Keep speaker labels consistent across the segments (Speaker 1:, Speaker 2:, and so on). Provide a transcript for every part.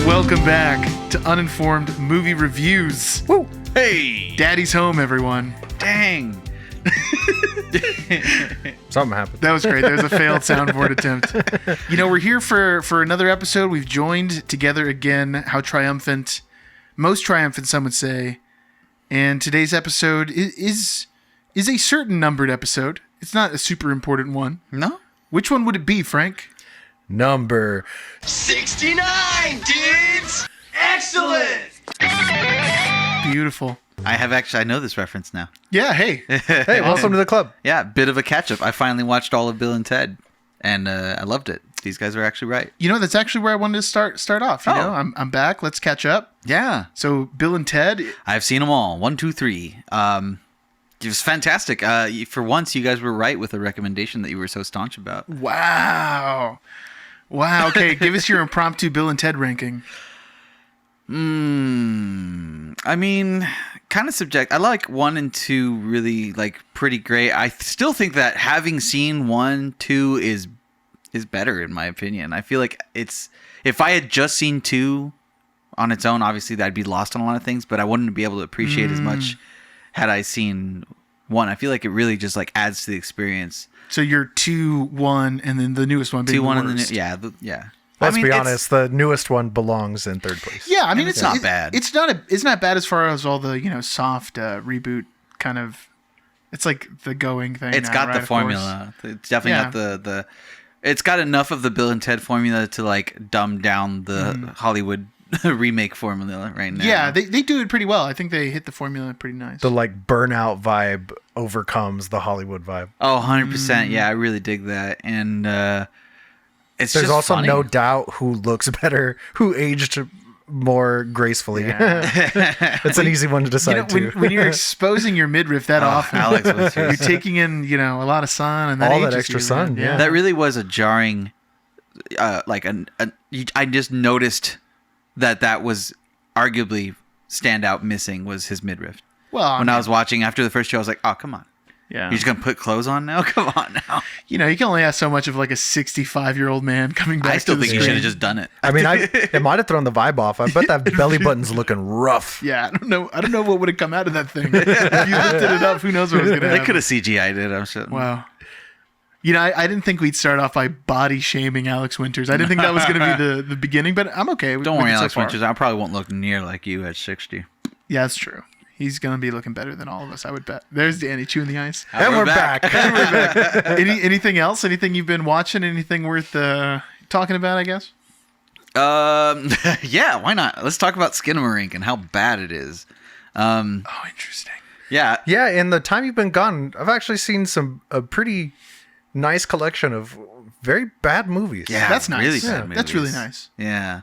Speaker 1: Welcome back to Uninformed Movie Reviews.
Speaker 2: Woo!
Speaker 1: Hey! Daddy's home, everyone.
Speaker 3: Dang.
Speaker 2: Something happened.
Speaker 1: That was great. There was a failed soundboard attempt. You know, we're here for another episode. We've joined together again. How triumphant. Most triumphant, some would say. And today's episode is a certain numbered episode. It's not a super important one.
Speaker 3: No?
Speaker 1: Which one would it be, Frank?
Speaker 2: Number
Speaker 4: 69, dudes! Excellent!
Speaker 1: Beautiful.
Speaker 3: I know this reference now.
Speaker 1: Yeah, hey.
Speaker 2: Hey, welcome to the club.
Speaker 3: Yeah, bit of a catch-up. I finally watched all of Bill and Ted, and I loved it. These guys are actually right.
Speaker 1: You know, that's actually where I wanted to start off. You know, I'm back. Let's catch up.
Speaker 3: Yeah.
Speaker 1: So, Bill and Ted.
Speaker 3: I've seen them all. 1, 2, 3. It was fantastic. For once, you guys were right with a recommendation that you were so staunch about.
Speaker 1: Wow. Okay, give us your impromptu Bill and Ted ranking.
Speaker 3: I mean, kind of subject. I like 1 and 2 really pretty great. I still think that having seen 1, 2 is better in my opinion. I feel like if I had just seen 2 on its own, obviously that'd be lost on a lot of things, but I wouldn't be able to appreciate as much had I seen 1. I feel like it really just adds to the experience.
Speaker 1: So you're 2, 1, and then the newest one being
Speaker 3: 2, 1,
Speaker 1: the
Speaker 3: and
Speaker 1: worst.
Speaker 3: yeah.
Speaker 2: Let's be honest, the newest one belongs in third place.
Speaker 1: Yeah, I mean
Speaker 3: it's not bad.
Speaker 1: It's not bad as far as all the soft reboot kind of. It's like the going thing.
Speaker 3: It's got the formula. It's definitely got the. It's got enough of the Bill and Ted formula to dumb down the Hollywood remake formula right now.
Speaker 1: Yeah, they do it pretty well. I think they hit the formula pretty nice.
Speaker 2: The burnout vibe overcomes the Hollywood vibe.
Speaker 3: Oh, 100%. Yeah, I really dig that. And there's
Speaker 2: just also
Speaker 3: funny.
Speaker 2: no doubt who looks better, who aged more gracefully.
Speaker 1: Yeah.
Speaker 2: It's an easy one to decide
Speaker 1: when you're exposing your midriff that often,
Speaker 3: Alex was
Speaker 1: you're taking in a lot of sun and
Speaker 2: all that extra sun. Yeah,
Speaker 3: that really was a jarring. I just noticed that was arguably standout missing was his midriff.
Speaker 1: Well,
Speaker 3: when I was watching after the first show, I was like, oh, come on.
Speaker 1: Yeah.
Speaker 3: You're just going to put clothes on now? Come on now.
Speaker 1: You can only ask so much of a 65-year-old man coming back.
Speaker 3: I still
Speaker 1: to the
Speaker 3: think you
Speaker 1: screen.
Speaker 3: should have just done it.
Speaker 2: I mean, it might have thrown the vibe off. I bet that belly button's looking rough.
Speaker 1: Yeah, I don't know what would have come out of that thing. If you lifted it up, who knows what was going to happen.
Speaker 3: They could have CGI'd it, I'm sure.
Speaker 1: Wow. I didn't think we'd start off by body shaming Alex Winters. I didn't think that was going to be the beginning, but I'm okay.
Speaker 3: Don't worry, Alex Winters. I probably won't look near like you at 60.
Speaker 1: Yeah, that's true. He's going to be looking better than all of us, I would bet. There's Danny chewing the ice.
Speaker 2: And we're back.
Speaker 1: Anything else? Anything you've been watching? Anything worth talking about, I guess?
Speaker 3: Yeah, why not? Let's talk about Skinamarink and how bad it is.
Speaker 1: Interesting.
Speaker 3: Yeah.
Speaker 2: Yeah, in the time you've been gone, I've actually seen a pretty nice collection of very bad movies.
Speaker 3: Yeah,
Speaker 1: that's nice.
Speaker 3: Really bad movies.
Speaker 1: That's really nice.
Speaker 3: Yeah.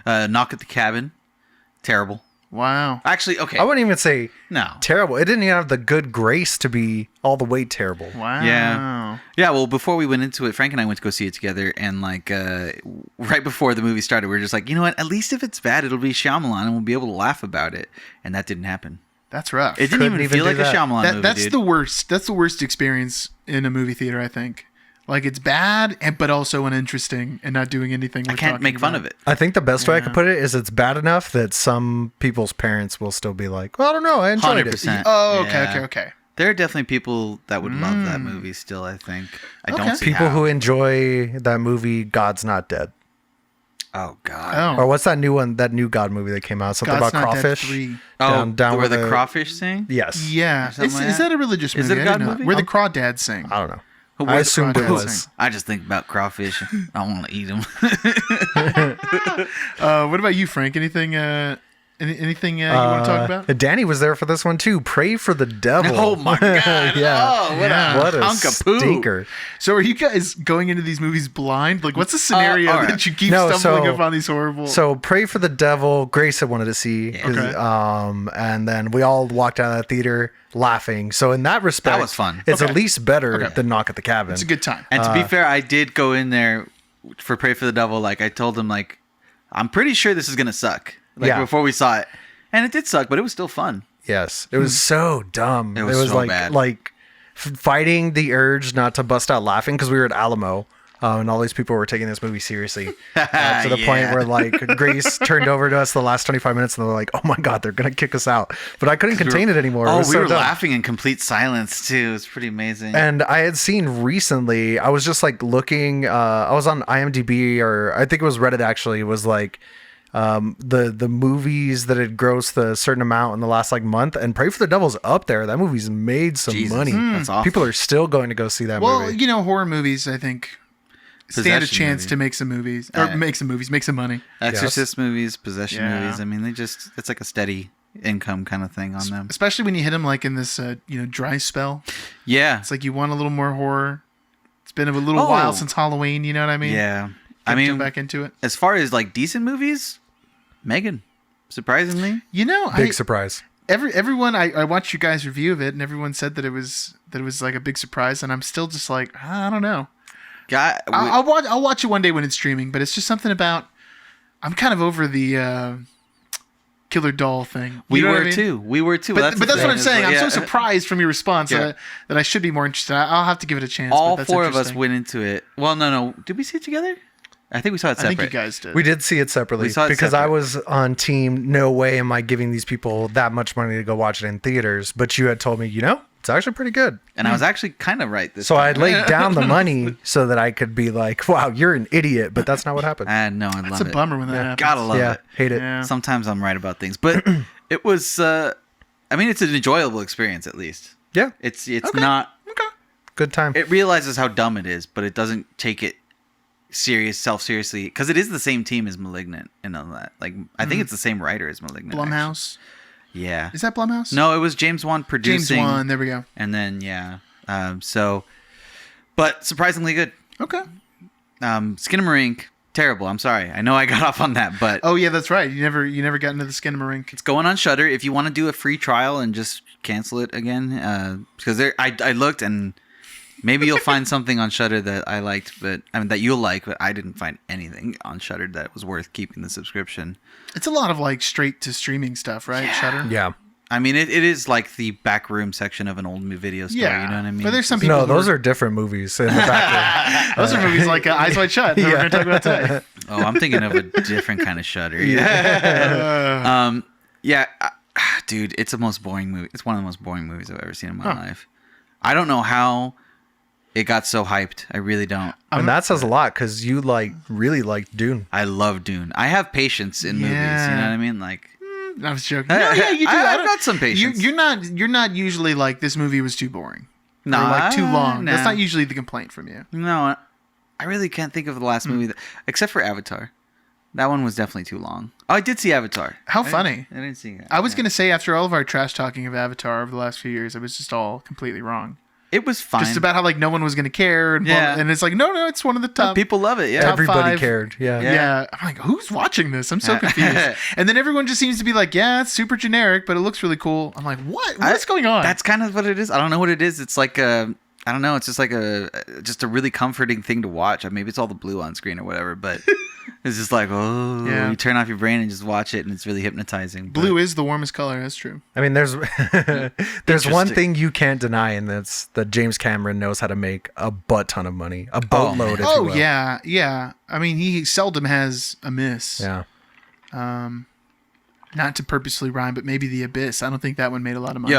Speaker 3: Knock at the Cabin. Terrible.
Speaker 1: Wow.
Speaker 3: Actually, okay.
Speaker 2: I wouldn't even say
Speaker 3: No.
Speaker 2: terrible. It didn't even have the good grace to be all the way terrible.
Speaker 1: Wow.
Speaker 3: Yeah. Yeah, well, before we went into it, Frank and I went to go see it together, and right before the movie started, we were just like, you know what? At least if it's bad, it'll be Shyamalan, and we'll be able to laugh about it. And that didn't happen.
Speaker 1: That's rough.
Speaker 3: It didn't even feel like a Shyamalan movie,
Speaker 1: That's
Speaker 3: dude.
Speaker 1: the worst. That's the worst experience in a movie theater, I think. It's bad, but also uninteresting and not doing anything.
Speaker 3: I can't make fun of it.
Speaker 2: I think the best way I could put it is it's bad enough that some people's parents will still be like, well, I don't know, I enjoyed
Speaker 3: 100%.
Speaker 2: it.
Speaker 1: Oh,
Speaker 3: Yeah.
Speaker 1: okay.
Speaker 3: There are definitely people that would love that movie still, I think. I don't see
Speaker 2: People
Speaker 3: how.
Speaker 2: who enjoy that movie, God's Not Dead.
Speaker 3: Oh, God.
Speaker 1: Oh,
Speaker 2: Or what's that new one, that new God movie that came out? Something
Speaker 1: God's
Speaker 2: about
Speaker 1: Not Dead
Speaker 2: crawfish?
Speaker 1: 3.
Speaker 2: Down
Speaker 3: where
Speaker 2: where
Speaker 3: the crawfish sing?
Speaker 2: Yes.
Speaker 1: Yeah.
Speaker 3: something like
Speaker 1: Is that a religious movie?
Speaker 3: Is it a
Speaker 1: I
Speaker 3: God
Speaker 1: didn't know.
Speaker 3: movie?
Speaker 1: Where the crawdads sing.
Speaker 2: I don't know.
Speaker 3: Where
Speaker 2: I
Speaker 3: the
Speaker 2: assumed it
Speaker 1: crawdads
Speaker 2: was.
Speaker 1: sing.
Speaker 3: I just think about crawfish. I want to eat them.
Speaker 1: What about you, Frank? Anything Anything you want to talk about?
Speaker 2: Danny was there for this one too. Pray for the Devil.
Speaker 3: Oh my God!
Speaker 2: Yeah.
Speaker 3: Oh, what a
Speaker 2: What a
Speaker 3: hunk of poo!
Speaker 2: stinker.
Speaker 1: So are you guys going into these movies blind? Like, what's the scenario
Speaker 3: all right.
Speaker 1: that you keep
Speaker 2: No,
Speaker 1: stumbling
Speaker 2: so-
Speaker 1: upon these horrible?
Speaker 2: So Pray for the Devil, Grace had wanted to see.
Speaker 3: Yeah.
Speaker 2: 'cause,
Speaker 1: Okay.
Speaker 2: and then we all walked out of that theater laughing. So in that respect,
Speaker 3: That was fun.
Speaker 2: It's
Speaker 1: Okay.
Speaker 2: at least better
Speaker 1: Okay.
Speaker 2: than Knock at the Cabin.
Speaker 1: it's a good time.
Speaker 3: And to be fair, I did go in there for Pray for the Devil. Like I told them, like I'm pretty sure this is gonna suck. Like
Speaker 2: Yeah.
Speaker 3: before we saw it, and it did suck, but it was still fun.
Speaker 2: Yes, it was so dumb.
Speaker 3: It was so
Speaker 2: like
Speaker 3: bad.
Speaker 2: fighting the urge not to bust out laughing because we were at Alamo, And all these people were taking this movie seriously to the point where like Grace turned over to us the last 25 minutes and they were like, oh my God, they're going to kick us out. But I couldn't contain it anymore.
Speaker 3: Oh,
Speaker 2: It was
Speaker 3: we
Speaker 2: so
Speaker 3: were
Speaker 2: dumb.
Speaker 3: laughing in complete silence too. It's pretty amazing.
Speaker 2: And I had seen recently, I was just like looking, I was on IMDb, or I think it was Reddit actually, it was like the movies that had grossed a certain amount in the last like month, and Pray for the Devil's up there. That movie's made some
Speaker 3: Jesus,
Speaker 2: money.
Speaker 3: that's awful.
Speaker 2: People are still going to go see that
Speaker 1: Well,
Speaker 2: movie.
Speaker 1: you know, horror movies, I think, stand a
Speaker 3: Possession
Speaker 1: chance
Speaker 3: movie.
Speaker 1: to make some movies. Or make some money.
Speaker 3: Exorcist movies, possession
Speaker 1: Yeah.
Speaker 3: movies. I mean, it's like a steady income kind of thing on them.
Speaker 1: Especially when you hit them like in this, dry spell.
Speaker 3: Yeah.
Speaker 1: It's like you want a little more horror. It's been a little
Speaker 3: Oh.
Speaker 1: while since Halloween, you know what I mean?
Speaker 3: Yeah.
Speaker 1: I
Speaker 3: I mean,
Speaker 1: jump back into it.
Speaker 3: as far as like decent movies, Megan, surprisingly.
Speaker 1: You know,
Speaker 2: Big surprise.
Speaker 1: everyone I watched you guys' review of it, and everyone said that it was like a big surprise, and I'm still just like, I don't know. I'll watch it one day when it's streaming, but it's just something about, I'm kind of over the killer doll thing.
Speaker 3: We
Speaker 1: You know what
Speaker 3: were
Speaker 1: I mean?
Speaker 3: too. We were too.
Speaker 1: But that's
Speaker 3: the
Speaker 1: what
Speaker 3: thing,
Speaker 1: I'm
Speaker 3: is
Speaker 1: saying.
Speaker 3: like,
Speaker 1: I'm so
Speaker 3: yeah.
Speaker 1: surprised from your response
Speaker 3: Yeah.
Speaker 1: that I should be more interested. I'll have to give it a chance.
Speaker 3: All
Speaker 1: but that's
Speaker 3: four of us
Speaker 1: interesting.
Speaker 3: went into it. Well, no. Did we see it together? I think we saw it
Speaker 1: I
Speaker 3: separate.
Speaker 1: think you guys did.
Speaker 2: We did see it separately
Speaker 3: We saw it
Speaker 2: because I
Speaker 3: separate.
Speaker 2: was on team, no way am I giving these people that much money to go watch it in theaters. But you had told me, it's actually pretty good.
Speaker 3: And I was actually kind of right this
Speaker 2: So
Speaker 3: time.
Speaker 2: I laid down the money so that I could be like, wow, you're an idiot. But that's not what happened.
Speaker 3: No, I
Speaker 1: It's
Speaker 3: love
Speaker 1: a
Speaker 3: it.
Speaker 1: bummer when that happens.
Speaker 3: Gotta love
Speaker 2: Yeah,
Speaker 3: it.
Speaker 2: hate it.
Speaker 1: Yeah.
Speaker 3: Sometimes I'm right about things, but it was. I mean, it's an enjoyable experience at least.
Speaker 2: Yeah,
Speaker 3: It's not.
Speaker 2: good time.
Speaker 3: It realizes how dumb it is, but it doesn't take it self-seriously, because it is the same team as Malignant and all that. Like, I think it's the same writer as Malignant. actually.
Speaker 1: Blumhouse.
Speaker 3: Yeah.
Speaker 1: Is that Blumhouse?
Speaker 3: No, it was James Wan
Speaker 1: James
Speaker 3: producing.
Speaker 1: Wan. There we go.
Speaker 3: And then but surprisingly good.
Speaker 1: Okay.
Speaker 3: Skinamarink, terrible. I'm sorry. I know I got off on that, but
Speaker 1: Oh yeah, that's right. You never got into the Skinamarink.
Speaker 3: it's going on Shudder. If you want to do a free trial and just cancel it again, because I looked, and maybe you'll find something on Shudder that I liked, but that you'll like. But I didn't find anything on Shudder that was worth keeping the subscription.
Speaker 1: It's a lot of like straight to streaming stuff, right? Shudder.
Speaker 2: Yeah.
Speaker 3: I mean, it is like the back room section of an old video store.
Speaker 1: Yeah.
Speaker 3: You know what I mean?
Speaker 1: But there's some people.
Speaker 2: No,
Speaker 1: who
Speaker 2: those are different movies in the back.
Speaker 1: those are movies like Eyes Wide Shut. That we're going to talk about today.
Speaker 3: Oh, I'm thinking of a different kind of Shudder. Yeah. Dude, it's the most boring movie. It's one of the most boring movies I've ever seen in my life. I don't know how it got so hyped. I really don't.
Speaker 2: And that says a lot because you really like Dune.
Speaker 3: I love Dune. I have patience in movies. You know what I mean? Like,
Speaker 1: I was joking. No, yeah, you do.
Speaker 3: I've
Speaker 1: don't-
Speaker 3: got some patience.
Speaker 1: You're not usually like, this movie was too boring.
Speaker 3: No,
Speaker 1: Or like too long.
Speaker 3: no.
Speaker 1: That's not usually the complaint from you.
Speaker 3: No, I really can't think of the last movie except for Avatar. That one was definitely too long. Oh, I did see Avatar.
Speaker 1: How funny.
Speaker 3: I didn't see it.
Speaker 1: I was going to say, after all of our trash talking of Avatar over the last few years, it was just all completely wrong.
Speaker 3: It was fine.
Speaker 1: Just about how like no one was going to care. And,
Speaker 3: Yeah.
Speaker 1: and it's like, no, it's one of the top.
Speaker 3: People love it. Yeah.
Speaker 1: Top
Speaker 2: Everybody
Speaker 1: 5.
Speaker 2: cared. Yeah.
Speaker 1: Yeah. I'm like, who's watching this? I'm so confused. And then everyone just seems to be like, yeah, it's super generic, but it looks really cool. I'm like, what's going on?
Speaker 3: That's kind of what it is. I don't know what it is. It's like I don't know. It's just like just a really comforting thing to watch. Maybe it's all the blue on screen or whatever, but it's just like,
Speaker 1: Yeah.
Speaker 3: you turn off your brain and just watch it, and it's really hypnotizing. But
Speaker 1: Blue is the warmest color. That's true.
Speaker 2: I mean, there's one
Speaker 3: Interesting.
Speaker 2: thing you can't deny, and that's that James Cameron knows how to make a butt ton of money, a boatload. If you
Speaker 1: Oh
Speaker 2: will.
Speaker 1: yeah. I mean, he seldom has a miss.
Speaker 2: Yeah.
Speaker 1: Not to purposely rhyme, but maybe The Abyss. I don't think that one made a lot of money.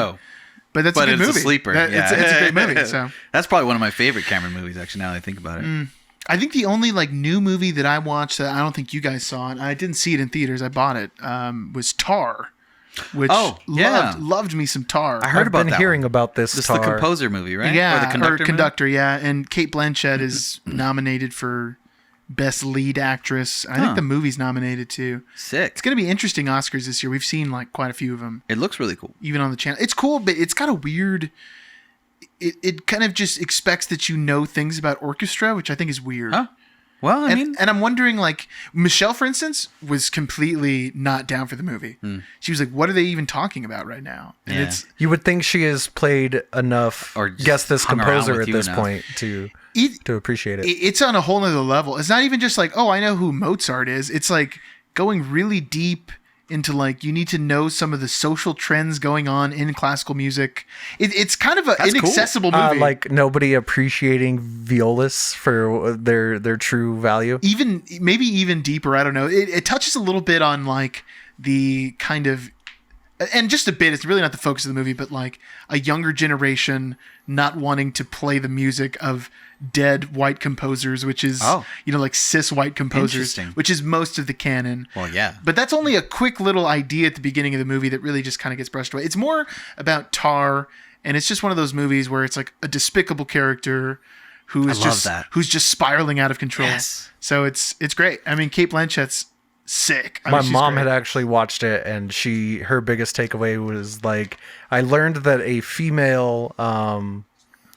Speaker 1: But that's
Speaker 3: but
Speaker 1: a good
Speaker 3: it's
Speaker 1: movie.
Speaker 3: a sleeper.
Speaker 1: It's a great movie. So
Speaker 3: That's probably one of my favorite Cameron movies, actually, now that I think about it.
Speaker 1: I think the only like new movie that I watched that I don't think you guys saw, and I didn't see it in theaters. I bought it. Was Tar, which loved me some Tar.
Speaker 3: I heard
Speaker 2: I've
Speaker 3: about
Speaker 2: been
Speaker 3: that
Speaker 2: hearing
Speaker 3: one.
Speaker 2: about this.
Speaker 3: This is
Speaker 2: Tar.
Speaker 3: the composer movie, right?
Speaker 1: Yeah,
Speaker 3: Or the conductor. movie?
Speaker 1: conductor. Yeah, and Kate Blanchett is nominated for Best Lead Actress. I think the movie's nominated too.
Speaker 3: Sick.
Speaker 1: It's going to be interesting Oscars this year. We've seen like quite a few of them,
Speaker 3: It looks really cool.
Speaker 1: even on the channel. It's cool, but it's got a weird. It kind of just expects that you know things about orchestra, which I think is weird.
Speaker 3: Huh? Well, I mean,
Speaker 1: And I'm wondering, like, Michelle, for instance, was completely not down for the movie. She was like, what are they even talking about right now? And
Speaker 3: Yeah.
Speaker 1: it's
Speaker 2: You would think she has played enough,
Speaker 3: Or just
Speaker 2: guess this
Speaker 3: hung around
Speaker 2: composer
Speaker 3: with
Speaker 2: at
Speaker 3: you
Speaker 2: this
Speaker 3: enough.
Speaker 2: point to appreciate it.
Speaker 1: it's on a whole nother level. It's not even just like, oh, I know who Mozart is. It's like going really deep into like you need to know some of the social trends going on in classical music. It's kind of an inaccessible movie.
Speaker 2: Like nobody appreciating violas for their true value.
Speaker 1: Maybe even deeper. I don't know. It touches a little bit on like the kind of, and just a bit, it's really not the focus of the movie, but like a younger generation not wanting to play the music of dead white composers, which is, like cis white composers, which is most of the canon.
Speaker 3: Well, yeah.
Speaker 1: But that's only a quick little idea at the beginning of the movie that really just kind of gets brushed away. It's more about Tar, and it's just one of those movies where it's like a despicable character who is who's just spiraling out of control.
Speaker 3: Yes.
Speaker 1: So it's great. I mean, Cate Blanchett's sick.
Speaker 2: My mom had actually watched it, and her biggest takeaway was like, I learned that a female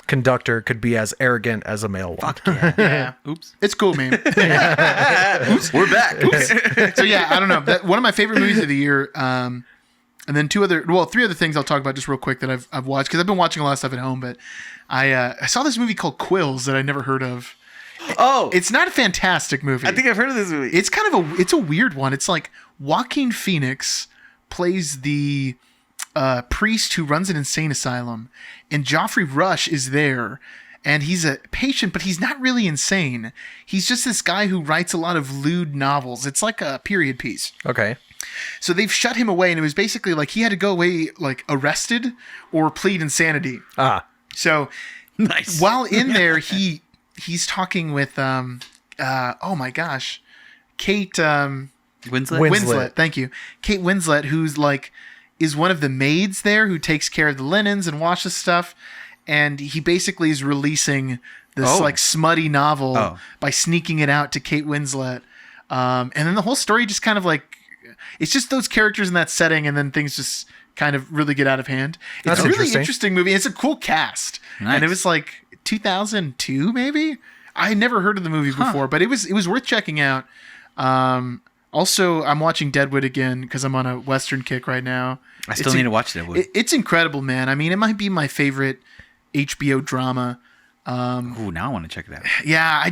Speaker 2: conductor could be as arrogant as a male one.
Speaker 3: Fuck yeah.
Speaker 1: Yeah.
Speaker 3: Oops.
Speaker 1: It's cool, man.
Speaker 3: Oops. We're back. Oops.
Speaker 1: So yeah, I don't know. One of my favorite movies of the year. And then three other things I'll talk about just real quick that I've watched, because I've been watching a lot of stuff at home. But I saw this movie called Quills that I never heard of.
Speaker 3: Oh,
Speaker 1: It's not a fantastic movie.
Speaker 3: I think I've heard of this movie.
Speaker 1: It's kind of it's a weird one. It's like Joaquin Phoenix plays the priest who runs an insane asylum, and Geoffrey Rush is there, and he's a patient, but he's not really insane. He's just this guy who writes a lot of lewd novels. It's like a period piece.
Speaker 2: Okay.
Speaker 1: So they've shut him away, and it was basically like he had to go away like arrested or plead insanity. So
Speaker 3: nice.
Speaker 1: While in there, he's talking with oh my gosh, Kate Winslet. Thank you, Kate Winslet, who's like is one of the maids there who takes care of the linens and washes stuff, and he basically is releasing this like smutty novel by sneaking it out to Kate Winslet, and then the whole story just kind of like it's just those characters in that setting, and then things just kind of really get out of hand. It's a really interesting movie. It's a cool cast, and it was like 2002 maybe. I had never heard of the movie before, but it was worth checking out. Also, I'm watching Deadwood again because I'm on a Western kick right now.
Speaker 3: I still need to watch Deadwood.
Speaker 1: It's incredible, man. I mean, it might be my favorite HBO drama.
Speaker 3: Ooh, now I want to check it out.
Speaker 1: Yeah,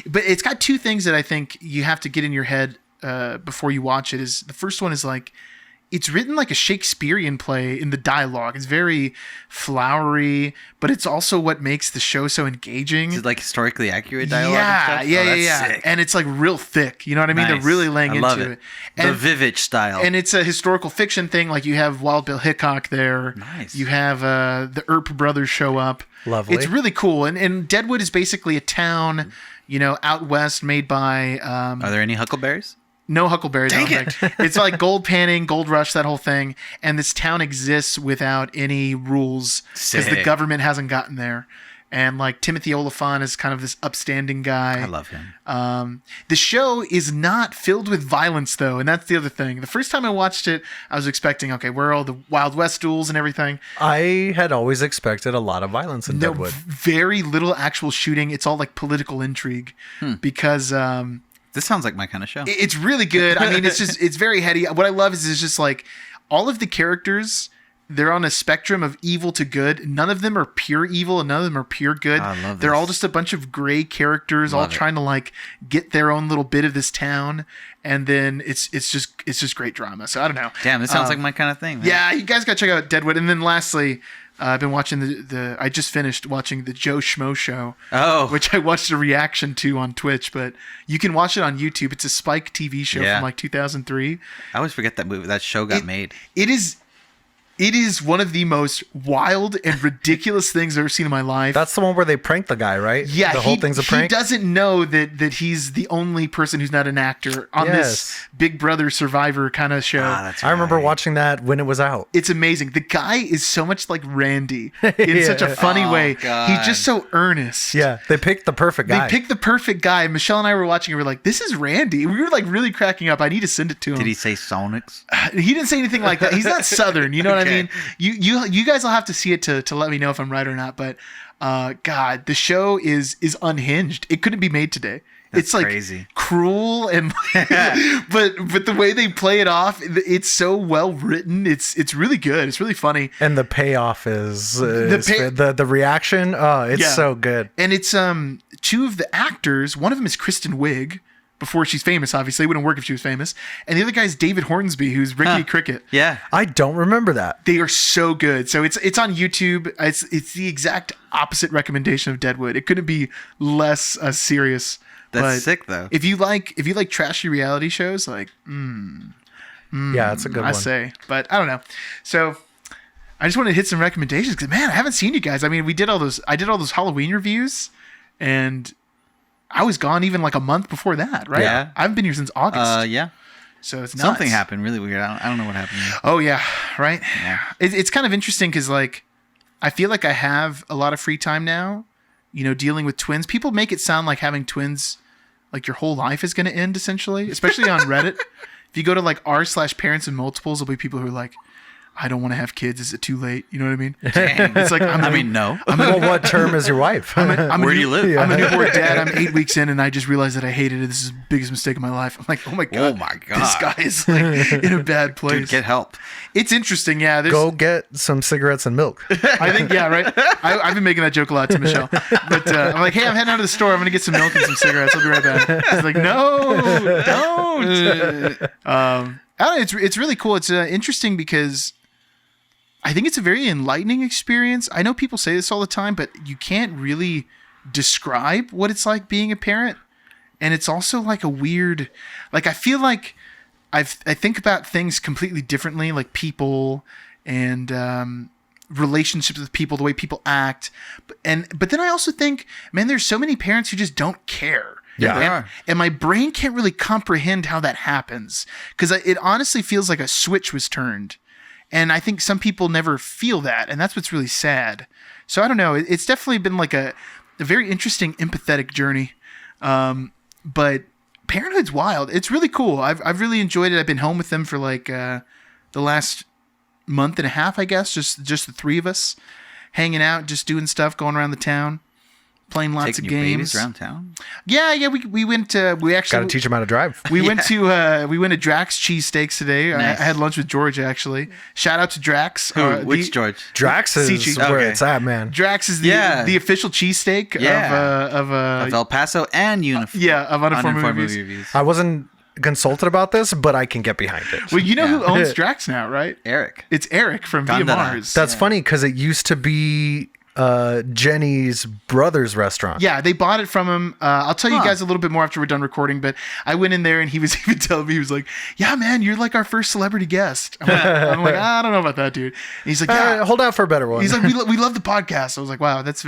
Speaker 1: but it's got two things that I think you have to get in your head before you watch it. Is the first one is like, it's written like a Shakespearean play in the dialogue. It's very flowery, but it's also what makes the show so engaging.
Speaker 3: Is it like historically accurate dialogue?
Speaker 1: Yeah. Sick. And it's like real thick. You know what I mean?
Speaker 3: Nice.
Speaker 1: They're really laying into it.
Speaker 3: And the Vivitch style.
Speaker 1: And it's a historical fiction thing. Like you have Wild Bill Hickok there.
Speaker 3: Nice.
Speaker 1: You have the Earp brothers show up.
Speaker 2: Lovely.
Speaker 1: It's really cool. And Deadwood is basically a town, out west made by...
Speaker 3: Are there any huckleberries?
Speaker 1: No huckleberries.
Speaker 3: Dang it.
Speaker 1: It's like gold panning, gold rush, that whole thing. And this town exists without any rules because the government hasn't gotten there. And like Timothy Oliphant is kind of this upstanding guy.
Speaker 3: I love him.
Speaker 1: The show is not filled with violence, though. And that's the other thing. The first time I watched it, I was expecting, okay, where are all the Wild West duels and everything?
Speaker 2: I had always expected a lot of violence in Deadwood.
Speaker 1: Very little actual shooting. It's all like political intrigue because...
Speaker 3: This sounds like my kind of show.
Speaker 1: It's really good. I mean, it's very heady. What I love is it's just like all of the characters, they're on a spectrum of evil to good. None of them are pure evil and none of them are pure good.
Speaker 3: I love this.
Speaker 1: They're all just a bunch of gray characters all trying to like get their own little bit of this town. And then it's just great drama. So I don't know.
Speaker 3: Damn, this sounds like my kind of thing, man.
Speaker 1: Yeah, you guys got to check out Deadwood. And then lastly, I've been watching I just finished watching the Joe Schmo Show, which I watched a reaction to on Twitch, but you can watch it on YouTube. It's a Spike TV show from like 2003.
Speaker 3: I always forget that show got made.
Speaker 1: It is one of the most wild and ridiculous things I've ever seen in my life.
Speaker 2: That's the one where they prank the guy, right?
Speaker 1: Yeah,
Speaker 2: the whole thing's a prank.
Speaker 1: He doesn't know that he's the only person who's not an actor on this Big Brother Survivor kind of show.
Speaker 2: That's right. I remember watching that when it was out.
Speaker 1: It's amazing. The guy is so much like Randy in such a funny way.
Speaker 3: God.
Speaker 1: He's just so earnest.
Speaker 2: Yeah, they picked the perfect guy.
Speaker 1: Michelle and I were watching. We were like, "This is Randy." We were like really cracking up. I need to send it to him.
Speaker 3: Did he say Sonics?
Speaker 1: He didn't say anything like that. He's not Southern. You know what I mean? You guys will have to see it to let me know if I'm right or not. But God, the show is unhinged. It couldn't be made today. It's like
Speaker 3: crazy.
Speaker 1: Cruel and but the way they play it off, it's so well written. It's really good. It's really funny.
Speaker 2: And the payoff is the reaction. Oh, it's so good.
Speaker 1: And it's two of the actors. One of them is Kristen Wiig, before she's famous, obviously. It wouldn't work if she was famous. And the other guy is David Hornsby, who's Rickety Cricket.
Speaker 3: Yeah.
Speaker 2: I don't remember that.
Speaker 1: They are so good. So it's on YouTube. It's the exact opposite recommendation of Deadwood. It couldn't be less serious.
Speaker 3: That's
Speaker 1: But
Speaker 3: sick, though.
Speaker 1: If you like trashy reality shows, like
Speaker 2: Yeah, it's a good
Speaker 1: I
Speaker 2: one.
Speaker 1: say, but I don't know. So I just want to hit some recommendations because man, I haven't seen you guys. I mean, I did all those Halloween reviews, and I was gone even like a month before that, right?
Speaker 3: Yeah.
Speaker 1: I haven't been here since August.
Speaker 3: Yeah.
Speaker 1: So it's nuts.
Speaker 3: Something happened really weird. I don't know what happened.
Speaker 1: Oh yeah, right.
Speaker 3: Yeah.
Speaker 1: It's kind of interesting because like I feel like I have a lot of free time now. You know, dealing with twins. People make it sound like having twins, like your whole life is going to end essentially, especially on Reddit. If you go to like r/parents and multiples, there'll be people who are like, I don't want to have kids. Is it too late? You know what I mean?
Speaker 3: Dang.
Speaker 1: It's like
Speaker 3: no.
Speaker 2: Well, what term is your wife?
Speaker 3: Where do you live?
Speaker 1: I'm a newborn dad. I'm 8 weeks in, and I just realized that I hated it. This is the biggest mistake of my life. I'm like, oh my god, this guy is like in a bad place.
Speaker 3: Dude, get help.
Speaker 1: It's interesting, yeah.
Speaker 2: Go get some cigarettes and milk.
Speaker 1: I think, yeah, right. I've been making that joke a lot to Michelle, but I'm like, hey, I'm heading out to the store. I'm gonna get some milk and some cigarettes. I'll be right back. She's like, no, don't. I don't know. It's really cool. It's interesting because I think it's a very enlightening experience. I know people say this all the time, but you can't really describe what it's like being a parent. And it's also like a weird, like I feel like I think about things completely differently, like people and relationships with people, the way people act. But then I also think, man, there's so many parents who just don't care.
Speaker 2: Yeah.
Speaker 3: There are.
Speaker 1: And my brain can't really comprehend how that happens because it honestly feels like a switch was turned. And I think some people never feel that. And that's what's really sad. So I don't know. It's definitely been like a very interesting, empathetic journey. But parenthood's wild. It's really cool. I've really enjoyed it. I've been home with them for like the last month and a half, I guess. Just the three of us hanging out, just doing stuff, going around the town. Playing lots
Speaker 3: Taking
Speaker 1: of
Speaker 3: your
Speaker 1: games
Speaker 3: babies around town.
Speaker 1: Yeah. We went. We actually
Speaker 2: Got to teach them how to drive.
Speaker 1: We went to Drax Cheesesteaks today.
Speaker 3: Nice.
Speaker 1: I had lunch with George actually. Shout out to Drax.
Speaker 3: Which George?
Speaker 2: Drax is
Speaker 1: Sichi.
Speaker 2: where
Speaker 3: Okay.
Speaker 2: it's at, man.
Speaker 1: Drax is
Speaker 3: Yeah.
Speaker 1: the official cheesesteak
Speaker 3: Of El Paso and
Speaker 1: of Uninformed Movies.
Speaker 3: Reviews.
Speaker 2: I wasn't consulted about this, but I can get behind it.
Speaker 1: Well, you know who
Speaker 3: Yeah.
Speaker 1: owns Drax now, right?
Speaker 3: Eric.
Speaker 1: It's Eric from
Speaker 3: Gandara.
Speaker 1: VMRs.
Speaker 2: That's funny because it used to be Jenny's brother's restaurant.
Speaker 1: Yeah, they bought it from him. I'll tell you guys a little bit more after we're done recording, but I went in there and he was even telling me, he was like, yeah, man, you're like our first celebrity guest. I'm like, I don't know about that, dude. And he's like, yeah.
Speaker 2: Hold out for a better one.
Speaker 1: He's like, we love the podcast. I was like, wow, that's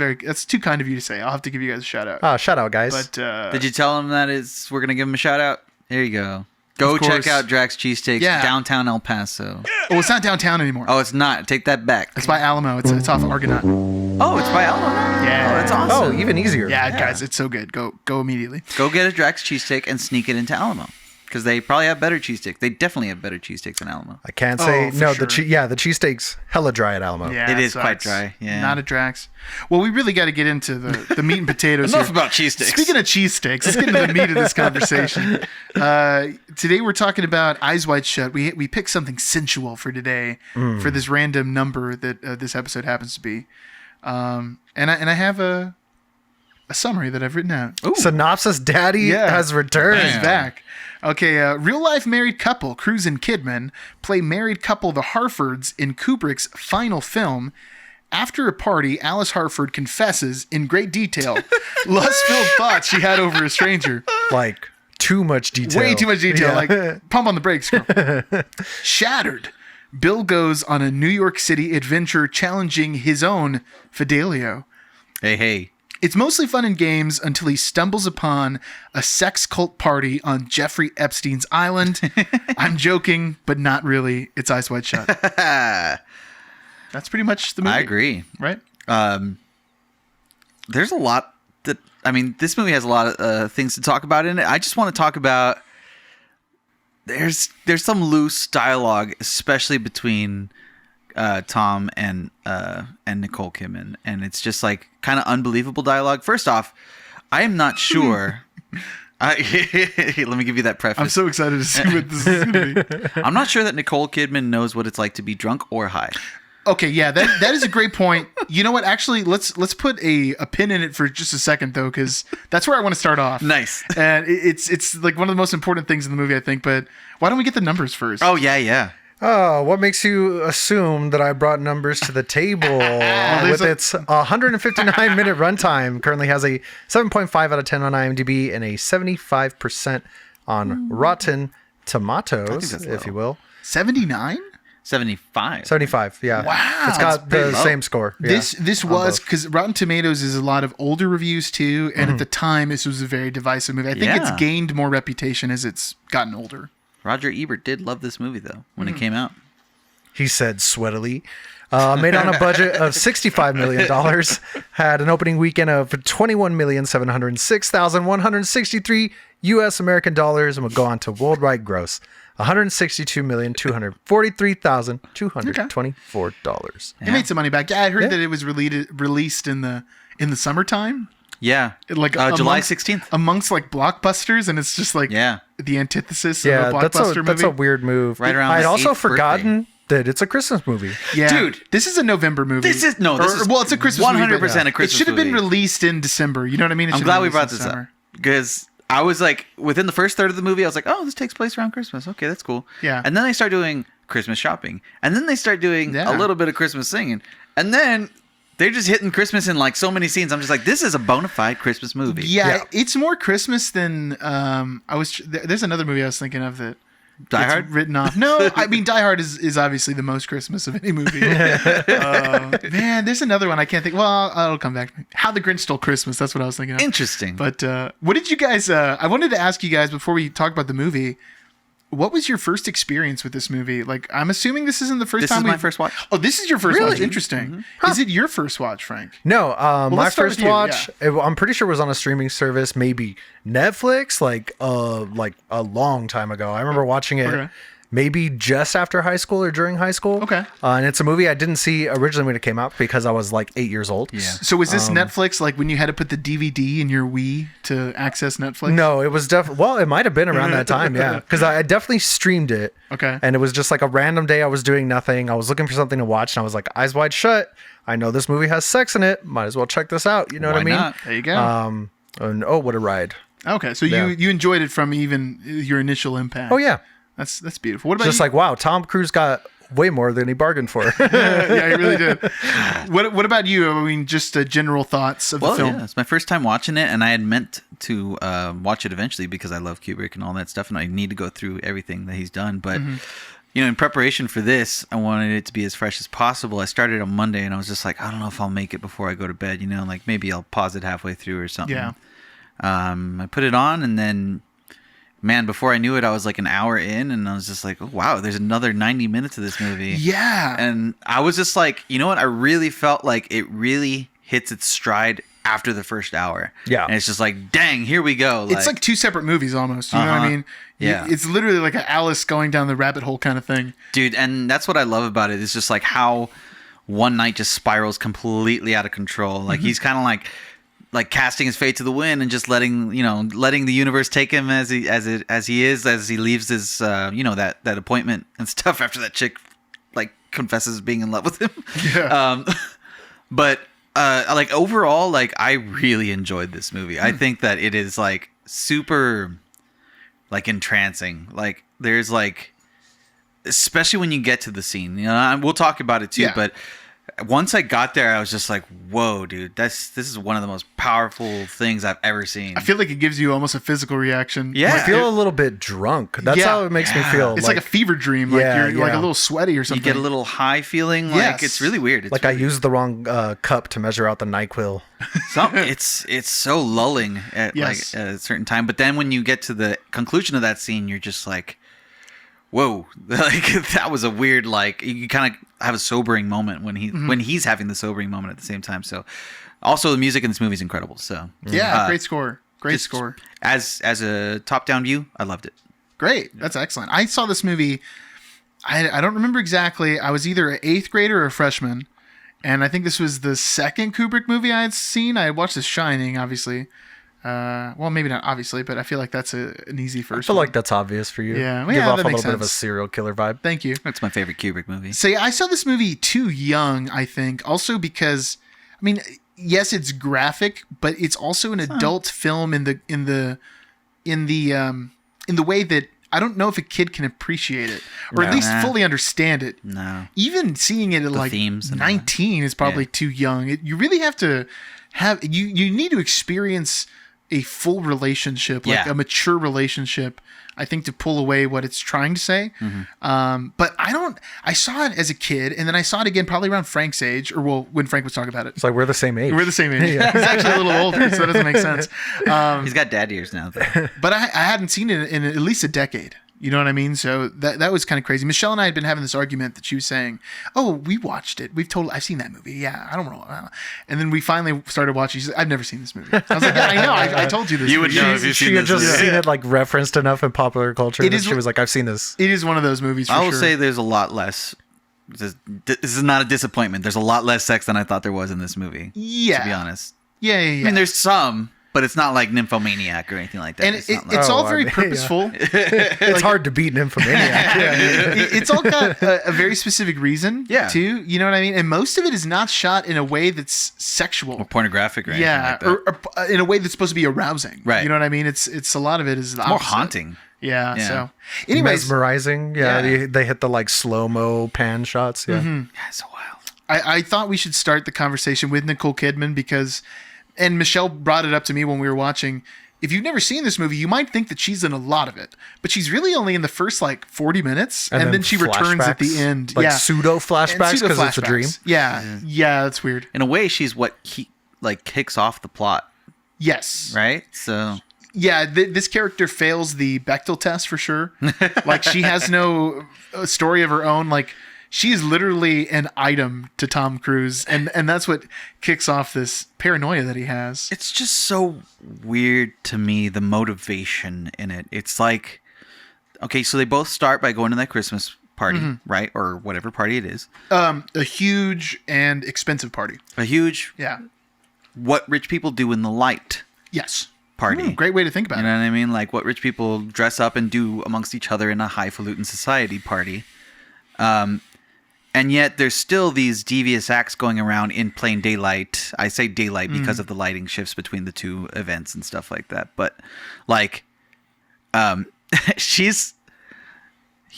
Speaker 1: too kind of you to say. I'll have to give you guys a shout out.
Speaker 2: Shout out, guys.
Speaker 1: But
Speaker 3: Did you tell him that we're going to give him a shout out? There you go. Go
Speaker 1: Of course.
Speaker 3: check out Drax Cheesesteaks,
Speaker 1: Yeah.
Speaker 3: downtown El Paso.
Speaker 1: oh, it's not downtown anymore.
Speaker 3: Oh, it's not. Take that back.
Speaker 1: It's by Alamo. It's off Argonaut.
Speaker 3: Oh, it's by Alamo.
Speaker 1: Yeah.
Speaker 3: Oh, that's awesome.
Speaker 2: oh, even easier.
Speaker 1: Yeah, guys, it's so good. Go immediately.
Speaker 3: Go get a Drax Cheesesteak and sneak it into Alamo. Because they probably have better cheesesteaks. They definitely have better cheesesteaks than Alamo.
Speaker 2: I can't say
Speaker 1: for
Speaker 2: no.
Speaker 1: sure.
Speaker 2: The cheesesteaks hella dry at Alamo.
Speaker 1: Yeah,
Speaker 3: It is
Speaker 1: so
Speaker 3: quite
Speaker 1: it's
Speaker 3: dry, yeah.
Speaker 1: Not a Drax. Well, we really got to get into the meat and potatoes.
Speaker 3: Enough
Speaker 1: here.
Speaker 3: about cheesesteaks.
Speaker 1: Speaking of cheesesteaks, let's get into the meat of this conversation. Today we're talking about Eyes Wide Shut. We picked something sensual for today for this random number that this episode happens to be. And I have a summary that I've written out.
Speaker 2: Synopsis Daddy has returned.
Speaker 1: He's back. Okay, real life married couple Cruz and Kidman play married couple the Harfords in Kubrick's final film. After a party, Alice Harford confesses in great detail lust-filled thoughts she had over a stranger.
Speaker 2: Like too much detail.
Speaker 1: Way too much detail.
Speaker 2: Yeah.
Speaker 1: Like, pump on the brakes, girl. Shattered. Bill goes on a New York City adventure challenging his own Fidelio.
Speaker 3: Hey.
Speaker 1: It's mostly fun and games until he stumbles upon a sex cult party on Jeffrey Epstein's island. I'm joking, but not really. It's Eyes Wide Shut. That's pretty much the movie.
Speaker 3: I agree.
Speaker 1: Right?
Speaker 3: There's a lot that... I mean, this movie has a lot of things to talk about in it. I just want to talk about... There's some loose dialogue, especially between Tom and Nicole Kidman, and it's just like kind of unbelievable dialogue. First off, I am not sure. Let me give you that preface.
Speaker 1: I'm so excited to see what this is going to be.
Speaker 3: I'm not sure that Nicole Kidman knows what it's like to be drunk or high.
Speaker 1: Okay, yeah, that is a great point. You know what? Actually, let's put a pin in it for just a second, though, because that's where I want to start off.
Speaker 3: Nice.
Speaker 1: And it's like one of the most important things in the movie, I think. But why don't we get the numbers first?
Speaker 3: Oh, yeah.
Speaker 2: Oh, what makes you assume that I brought numbers to the table? With its 159-minute runtime, currently has a 7.5 out of 10 on IMDb and a 75% on Rotten Tomatoes, if you will.
Speaker 1: 79?
Speaker 3: 75.
Speaker 2: 75, yeah.
Speaker 1: Wow.
Speaker 2: It's got the same score. Yeah,
Speaker 1: This was, because Rotten Tomatoes is a lot of older reviews too, and at the time this was a very divisive movie. I think it's gained more reputation as it's gotten older.
Speaker 3: Roger Ebert did love this movie though when it came out.
Speaker 2: He said sweatily. Made on a budget of $65 million, had an opening weekend of $21,706,163 U.S. American dollars, and will go on to worldwide gross $162,243,224.
Speaker 1: It made some money back. Yeah, I heard that it was released in the summertime.
Speaker 3: Yeah,
Speaker 1: Like
Speaker 3: July 16th.
Speaker 1: amongst like blockbusters, and it's just like the antithesis of a blockbuster movie.
Speaker 2: That's a weird move.
Speaker 3: Right around
Speaker 2: I'd
Speaker 3: his
Speaker 2: also
Speaker 3: 8th
Speaker 2: forgotten that it's a Christmas movie.
Speaker 1: Yeah,
Speaker 3: Dude,
Speaker 1: this is a November movie.
Speaker 3: It's a Christmas
Speaker 1: 100%
Speaker 3: movie. 100% a Christmas
Speaker 1: It should have been
Speaker 3: movie.
Speaker 1: released in December. You know what I mean?
Speaker 3: I'm glad we brought this up because I was like, within the first third of the movie, I was like, oh, this takes place around Christmas. Okay, that's cool.
Speaker 1: Yeah.
Speaker 3: And then they start doing Christmas shopping, and then they start doing a little bit of Christmas singing, and then they're just hitting Christmas in like so many scenes. I'm just like, this is a bona fide Christmas movie.
Speaker 1: Yeah, it's more Christmas than there's another movie I was thinking of that.
Speaker 3: Die Hard?
Speaker 1: Written off. No, I mean Die Hard is obviously the most Christmas of any movie. Man, there's another one I can't think. Well, it'll come back to me. How the Grinch Stole Christmas. That's what I was thinking of.
Speaker 3: Interesting.
Speaker 1: But what did you guys? I wanted to ask you guys before we talk about the movie. What was your first experience with this movie? Like, I'm assuming this isn't the first time.
Speaker 3: This is my first watch.
Speaker 1: Oh, this is your first
Speaker 2: Really?
Speaker 1: watch. Interesting. Is it your first watch, Frank?
Speaker 2: No, my
Speaker 1: let's start
Speaker 2: first
Speaker 1: with you,
Speaker 2: watch, I'm pretty sure it was on a streaming service, maybe Netflix, like a long time ago. I remember watching it.
Speaker 1: Okay.
Speaker 2: Maybe just after high school or during high school.
Speaker 1: Okay.
Speaker 2: And it's a movie I didn't see originally when it came out because I was like 8 years old.
Speaker 3: Yeah.
Speaker 1: So was this Netflix, like when you had to put the DVD in your Wii to access Netflix?
Speaker 2: No, it was definitely, well, it might have been around that time, yeah. Because I definitely streamed it.
Speaker 1: Okay.
Speaker 2: And it was just like a random day I was doing nothing. I was looking for something to watch and I was like, eyes wide shut. I know this movie has sex in it. Might as well check this out. You know what I mean?
Speaker 3: Not?
Speaker 1: There you go.
Speaker 2: And oh, what a ride.
Speaker 1: Okay, so you enjoyed it from even your initial impact.
Speaker 2: Oh, yeah.
Speaker 1: That's beautiful. What about
Speaker 2: Just
Speaker 1: you?
Speaker 2: like, wow, Tom Cruise got way more than he bargained for.
Speaker 1: Yeah, he really did. What about you? I mean, just general thoughts of the film.
Speaker 3: Yeah, it's my first time watching it, and I had meant to watch it eventually because I love Kubrick and all that stuff, and I need to go through everything that he's done. But you know, in preparation for this, I wanted it to be as fresh as possible. I started on Monday, and I was just like, I don't know if I'll make it before I go to bed. You know, like maybe I'll pause it halfway through or something.
Speaker 1: Yeah.
Speaker 3: I put it on, and then, man, before I knew it, I was like an hour in, and I was just like, oh, wow, there's another 90 minutes of this movie.
Speaker 1: Yeah.
Speaker 3: And I was just like, you know what? I really felt like it really hits its stride after the first hour.
Speaker 2: Yeah.
Speaker 3: And it's just like, dang, here we go.
Speaker 1: It's like two separate movies almost. You know what I mean?
Speaker 3: Yeah.
Speaker 1: It's literally like an Alice going down the rabbit hole kind of thing.
Speaker 3: Dude, and that's what I love about it. It's just like how one night just spirals completely out of control. Like he's kind of like casting his fate to the wind and just letting the universe take him as he is as he leaves his that appointment and stuff after that chick like confesses being in love with him.
Speaker 1: Yeah.
Speaker 3: But like overall, like I really enjoyed this movie. I think that it is like super like entrancing. Like there's like, especially when you get to the scene, you know, we'll talk about it too,
Speaker 1: Yeah.
Speaker 3: but once I got there, I was just like, whoa, dude, this is one of the most powerful things I've ever seen.
Speaker 1: I feel like it gives you almost a physical reaction.
Speaker 3: Yeah.
Speaker 2: I feel a little bit drunk. That's
Speaker 1: Yeah.
Speaker 2: how it makes me feel.
Speaker 1: It's like a fever dream. Like
Speaker 2: Yeah,
Speaker 1: you're like a
Speaker 2: yeah.
Speaker 1: little sweaty or
Speaker 3: You
Speaker 1: something.
Speaker 3: get a little high feeling. Like
Speaker 1: Yes.
Speaker 3: it's really weird. It's
Speaker 2: like I
Speaker 3: really,
Speaker 2: used the wrong cup to measure out the NyQuil.
Speaker 3: it's so lulling at
Speaker 1: Yes.
Speaker 3: like at a certain time. But then when you get to the conclusion of that scene, you're just like, whoa, like that was a weird, like you kind of have a sobering moment when he's having the sobering moment at the same time. So also the music in this movie is incredible. So
Speaker 1: Yeah, great score. Great
Speaker 3: just
Speaker 1: score.
Speaker 3: As a top down view, I loved it.
Speaker 1: Great. That's excellent. I saw this movie. I don't remember exactly. I was either an 8th grader or a freshman. And I think this was the second Kubrick movie I had seen. I had watched The Shining, obviously. Well, maybe not obviously, but I feel like that's an easy
Speaker 2: I
Speaker 1: first
Speaker 2: feel
Speaker 1: one.
Speaker 2: like that's obvious for you.
Speaker 1: Yeah,
Speaker 2: Give
Speaker 1: yeah,
Speaker 2: off
Speaker 1: that
Speaker 2: a
Speaker 1: makes
Speaker 2: little bit of a
Speaker 1: sense.
Speaker 2: serial killer vibe.
Speaker 1: Thank you.
Speaker 3: That's my favorite Kubrick movie.
Speaker 1: So yeah, I saw this movie too young, I think. Also because, I mean, yes, it's graphic, but it's also an adult film in the way that I don't know if a kid can appreciate it or at
Speaker 2: No.
Speaker 1: least fully understand it.
Speaker 3: No.
Speaker 1: Even seeing it at like
Speaker 3: themes and
Speaker 1: 19 is probably too young. You really have to have you need to experience a full relationship, like
Speaker 3: Yeah.
Speaker 1: a mature relationship, I think, to pull away what it's trying to say. But I saw it as a kid, and then I saw it again probably around Frank's age, or well, when Frank was talking about it.
Speaker 2: It's like we're the same age.
Speaker 1: We're the same age. He's actually a little older, so that doesn't make sense.
Speaker 3: He's got dad ears now, though.
Speaker 1: But I hadn't seen it in at least a decade. You know what I mean? So that was kind of crazy. Michelle and I had been having this argument that she was saying, "Oh, we watched it. I've seen that movie. Yeah, I don't know." And then we finally started watching. She said, "I've never seen this movie." I was like, "Yeah, I know. I told you this."
Speaker 3: You would
Speaker 1: movie."
Speaker 3: know if you've
Speaker 2: She
Speaker 3: seen
Speaker 2: had
Speaker 3: this.
Speaker 2: just seen it like referenced enough in popular culture
Speaker 1: It
Speaker 2: that
Speaker 1: is-
Speaker 2: she was like, I've seen this.
Speaker 1: It is one of those movies. For
Speaker 3: I will
Speaker 1: sure.
Speaker 3: say there's a lot less. This is not a disappointment. There's a lot less sex than I thought there was in this movie.
Speaker 1: yeah,
Speaker 3: To be honest.
Speaker 1: yeah.
Speaker 3: I mean, there's some, but it's not like Nymphomaniac or anything like that.
Speaker 1: and
Speaker 3: it's not like,
Speaker 1: it's all
Speaker 2: Oh,
Speaker 1: very
Speaker 2: I mean,
Speaker 1: purposeful.
Speaker 2: It's hard to beat Nymphomaniac.
Speaker 1: It's all got a very specific reason.
Speaker 3: Yeah.
Speaker 1: Too. You know what I mean? And most of it is not shot in a way that's sexual.
Speaker 3: or pornographic or anything
Speaker 1: Yeah,
Speaker 3: like that.
Speaker 1: or in a way that's supposed to be arousing.
Speaker 3: Right.
Speaker 1: You know what I mean? It's a lot of it is the
Speaker 3: More
Speaker 1: opposite.
Speaker 3: haunting.
Speaker 1: Yeah.
Speaker 3: Yeah.
Speaker 1: So, anyways,
Speaker 2: Mesmerizing. Yeah,
Speaker 3: Yeah.
Speaker 2: They hit the like slow-mo pan shots. Yeah.
Speaker 1: Mm-hmm.
Speaker 3: Yeah, it's so wild.
Speaker 1: I thought we should start the conversation with Nicole Kidman because, and Michelle brought it up to me when we were watching. If you've never seen this movie, you might think that she's in a lot of it, but she's really only in the first like 40 minutes, and then she returns at the
Speaker 2: flashbacks,
Speaker 1: end.
Speaker 2: like
Speaker 1: yeah,
Speaker 2: pseudo flashbacks
Speaker 1: And
Speaker 2: because it's a
Speaker 1: pseudo-flashbacks.
Speaker 2: dream.
Speaker 1: Yeah, that's weird.
Speaker 3: In a way, she's what kicks off the plot,
Speaker 1: Yes,
Speaker 3: right? So
Speaker 1: yeah. This character fails the Bechdel test for sure. Like she has no story of her own. Like she is literally an item to Tom Cruise, and that's what kicks off this paranoia that he has.
Speaker 3: it's just so weird to me, the motivation in it. It's like, okay, so they both start by going to that Christmas party, right? Or whatever party it is.
Speaker 1: A huge and expensive party.
Speaker 3: A huge,
Speaker 1: Yeah.
Speaker 3: what rich people do in the light
Speaker 1: Yes.
Speaker 3: party.
Speaker 1: Great way to think about
Speaker 3: You
Speaker 1: it.
Speaker 3: know what I mean? Like what rich people dress up and do amongst each other in a highfalutin society party. And yet there's still these devious acts going around in plain daylight. I say daylight because of the lighting shifts between the two events and stuff like that. But like,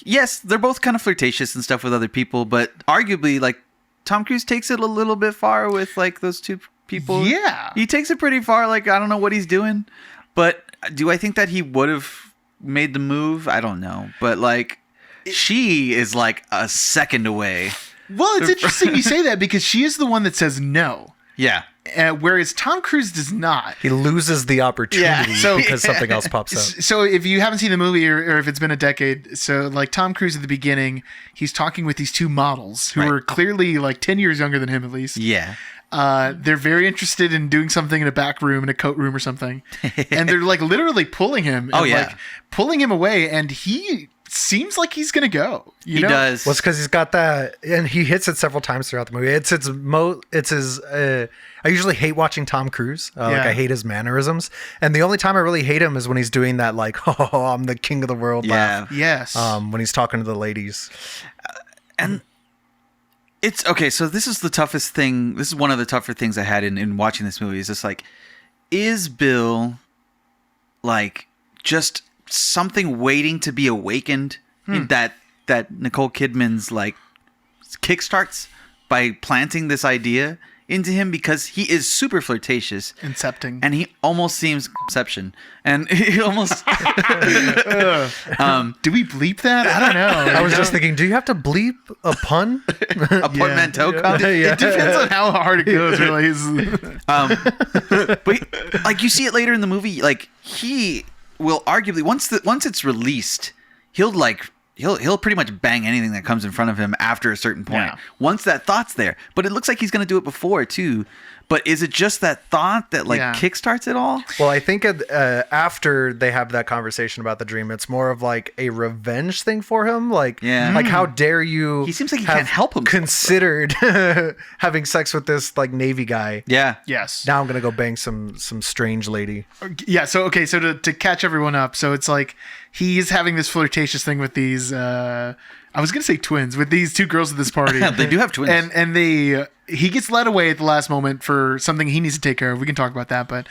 Speaker 3: yes, they're both kind of flirtatious and stuff with other people, but arguably like Tom Cruise takes it a little bit far with like those two people.
Speaker 1: Yeah.
Speaker 3: He takes it pretty far. Like, I don't know what he's doing, but do I think that he would have made the move? I don't know. But like, she is like a second away.
Speaker 1: Well, it's interesting you say that because she is the one that says no,
Speaker 3: Yeah.
Speaker 1: whereas Tom Cruise does not.
Speaker 2: He loses the opportunity
Speaker 1: so-
Speaker 2: because something else pops up.
Speaker 1: So if you haven't seen the movie or if it's been a decade, so like Tom Cruise at the beginning, he's talking with these two models who
Speaker 3: Right.
Speaker 1: are clearly like 10 years younger than him at least.
Speaker 3: Yeah.
Speaker 1: They're very interested in doing something in a back room, in a coat room or something. And they're like literally pulling him.
Speaker 3: Oh,
Speaker 1: and,
Speaker 3: yeah.
Speaker 1: like pulling him away. And he seems like he's going to go. You
Speaker 3: He
Speaker 1: know?
Speaker 3: does.
Speaker 2: Well, it's because he's got that, and he hits it several times throughout the movie. It's his. I usually hate watching Tom Cruise. Like
Speaker 1: Yeah.
Speaker 2: I hate his mannerisms, and the only time I really hate him is when he's doing that like, "Oh, I'm the king of the world"
Speaker 3: Yeah.
Speaker 2: laugh.
Speaker 1: Yes.
Speaker 2: When he's talking to the ladies.
Speaker 3: And it's okay. So this is the toughest thing. This is one of the tougher things I had in watching this movie. Is just like, is Bill like just something waiting to be awakened in that Nicole Kidman's like kickstarts by planting this idea into him, because he is super flirtatious
Speaker 1: Incepting.
Speaker 3: and he almost seems Inception, and he almost
Speaker 1: Do we bleep that? I don't know.
Speaker 2: I was just thinking, do you have to bleep a pun?
Speaker 3: a portmanteau comes.
Speaker 1: It depends on how hard it goes, really.
Speaker 3: But like you see it later in the movie, like he will arguably once it's released, he'll pretty much bang anything that comes in front of him after a certain point.
Speaker 1: Yeah.
Speaker 3: Once that thought's there, but it looks like he's going to do it before too. But is it just that thought that like
Speaker 1: Yeah.
Speaker 3: kickstarts it all?
Speaker 2: Well, I think after they have that conversation about the dream, it's more of like a revenge thing for him. Like,
Speaker 3: Yeah.
Speaker 2: like how dare you?
Speaker 3: He seems like he
Speaker 2: have
Speaker 3: can't help himself.
Speaker 2: Considered having sex with this like Navy guy.
Speaker 3: Yeah.
Speaker 1: Yes.
Speaker 2: Now I'm gonna go bang some strange lady.
Speaker 1: Yeah. So okay. So to catch everyone up, so it's like he is having this flirtatious thing with these. I was gonna say twins, with these two girls at this party.
Speaker 3: They do have twins.
Speaker 1: and he gets led away at the last moment for something he needs to take care of. We can talk about that, but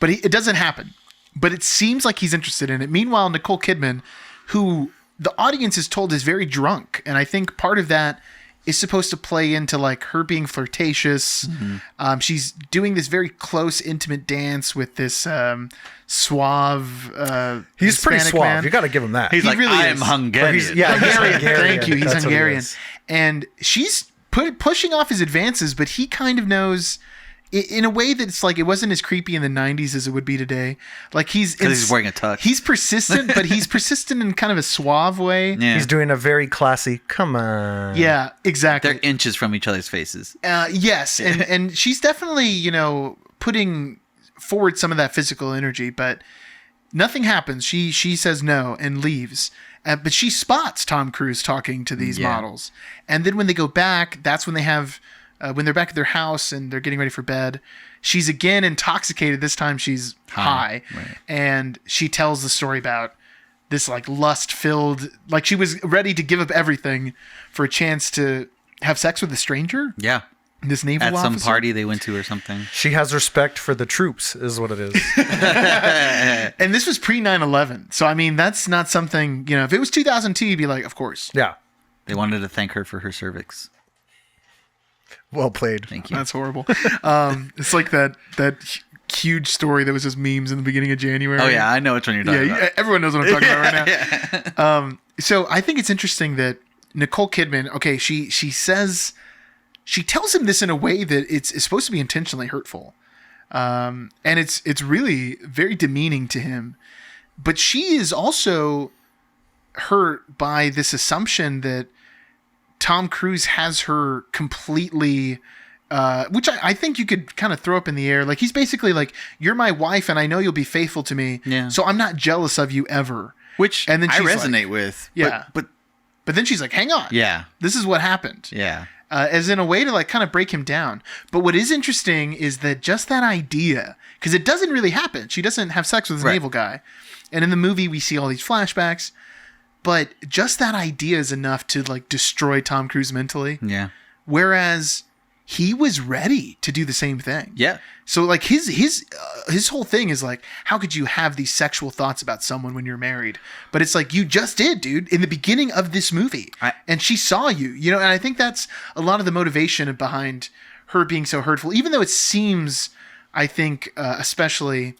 Speaker 1: it doesn't happen. But it seems like he's interested in it. Meanwhile, Nicole Kidman, who the audience is told is very drunk, and I think part of that is supposed to play into like her being flirtatious.
Speaker 3: Mm-hmm.
Speaker 1: She's doing this very close, intimate dance with this suave.
Speaker 2: He's pretty
Speaker 1: Hispanic
Speaker 2: suave.
Speaker 1: man.
Speaker 2: You got to give him that.
Speaker 3: He's
Speaker 1: He
Speaker 3: like,
Speaker 1: really
Speaker 3: I
Speaker 1: is.
Speaker 3: am Hungarian.
Speaker 2: He's
Speaker 1: Hungarian.
Speaker 2: Hungarian.
Speaker 1: Thank you. He's
Speaker 2: That's what he
Speaker 1: Hungarian.
Speaker 2: is.
Speaker 1: And she's pushing off his advances, but he kind of knows in a way that it's like it wasn't as creepy in the 90s as it would be today. Like he's
Speaker 3: wearing a tux.
Speaker 1: He's persistent, but he's persistent in kind of a suave way.
Speaker 3: Yeah.
Speaker 2: He's doing a very classy. Come on.
Speaker 1: Yeah, exactly.
Speaker 3: They're inches from each other's faces.
Speaker 1: Yes, and she's definitely, putting forward some of that physical energy, but nothing happens. She says no and leaves. But she spots Tom Cruise talking to these models. And then when they go back, that's when they have when they're back at their house and they're getting ready for bed, she's again intoxicated. This time she's high.
Speaker 3: Right.
Speaker 1: And she tells the story about this like lust-filled, like she was ready to give up everything for a chance to have sex with a stranger.
Speaker 3: Yeah.
Speaker 1: This naval
Speaker 3: At
Speaker 1: officer.
Speaker 3: some party they went to or something.
Speaker 2: She has respect for the troops, is what it is.
Speaker 1: And this was pre 9/11. So, I mean, that's not something, if it was 2002, you'd be like, of course.
Speaker 2: Yeah.
Speaker 3: They wanted to thank her for her cervix.
Speaker 2: Well played.
Speaker 3: Thank you.
Speaker 1: That's horrible. It's like that huge story that was just memes in the beginning of January.
Speaker 3: Oh, yeah. I know which one you're talking about.
Speaker 1: Everyone knows what I'm talking about right now. So I think it's interesting that Nicole Kidman, okay, she tells him this in a way that it's supposed to be intentionally hurtful. And it's really very demeaning to him. But she is also hurt by this assumption that Tom Cruise has her completely, which I think you could kind of throw up in the air. Like he's basically like, you're my wife and I know you'll be faithful to me.
Speaker 3: Yeah.
Speaker 1: So I'm not jealous of you ever.
Speaker 3: Which
Speaker 1: And then
Speaker 3: I
Speaker 1: she's
Speaker 3: resonate
Speaker 1: like-
Speaker 3: with.
Speaker 1: Yeah.
Speaker 3: But
Speaker 1: But then she's like, hang on.
Speaker 3: yeah.
Speaker 1: This is what happened.
Speaker 3: Yeah.
Speaker 1: As in a way to like kind of break him down. But what is interesting is that just that idea, because it doesn't really happen. She doesn't have sex with this
Speaker 3: Right.
Speaker 1: naval guy. And in the movie, we see all these flashbacks. But just that idea is enough to like destroy Tom Cruise mentally.
Speaker 3: Yeah.
Speaker 1: Whereas he was ready to do the same thing.
Speaker 3: Yeah.
Speaker 1: So like his whole thing is like, how could you have these sexual thoughts about someone when you're married? But it's like, you just did, dude, in the beginning of this movie. And she saw you, and I think that's a lot of the motivation behind her being so hurtful, even though it seems, I think, especially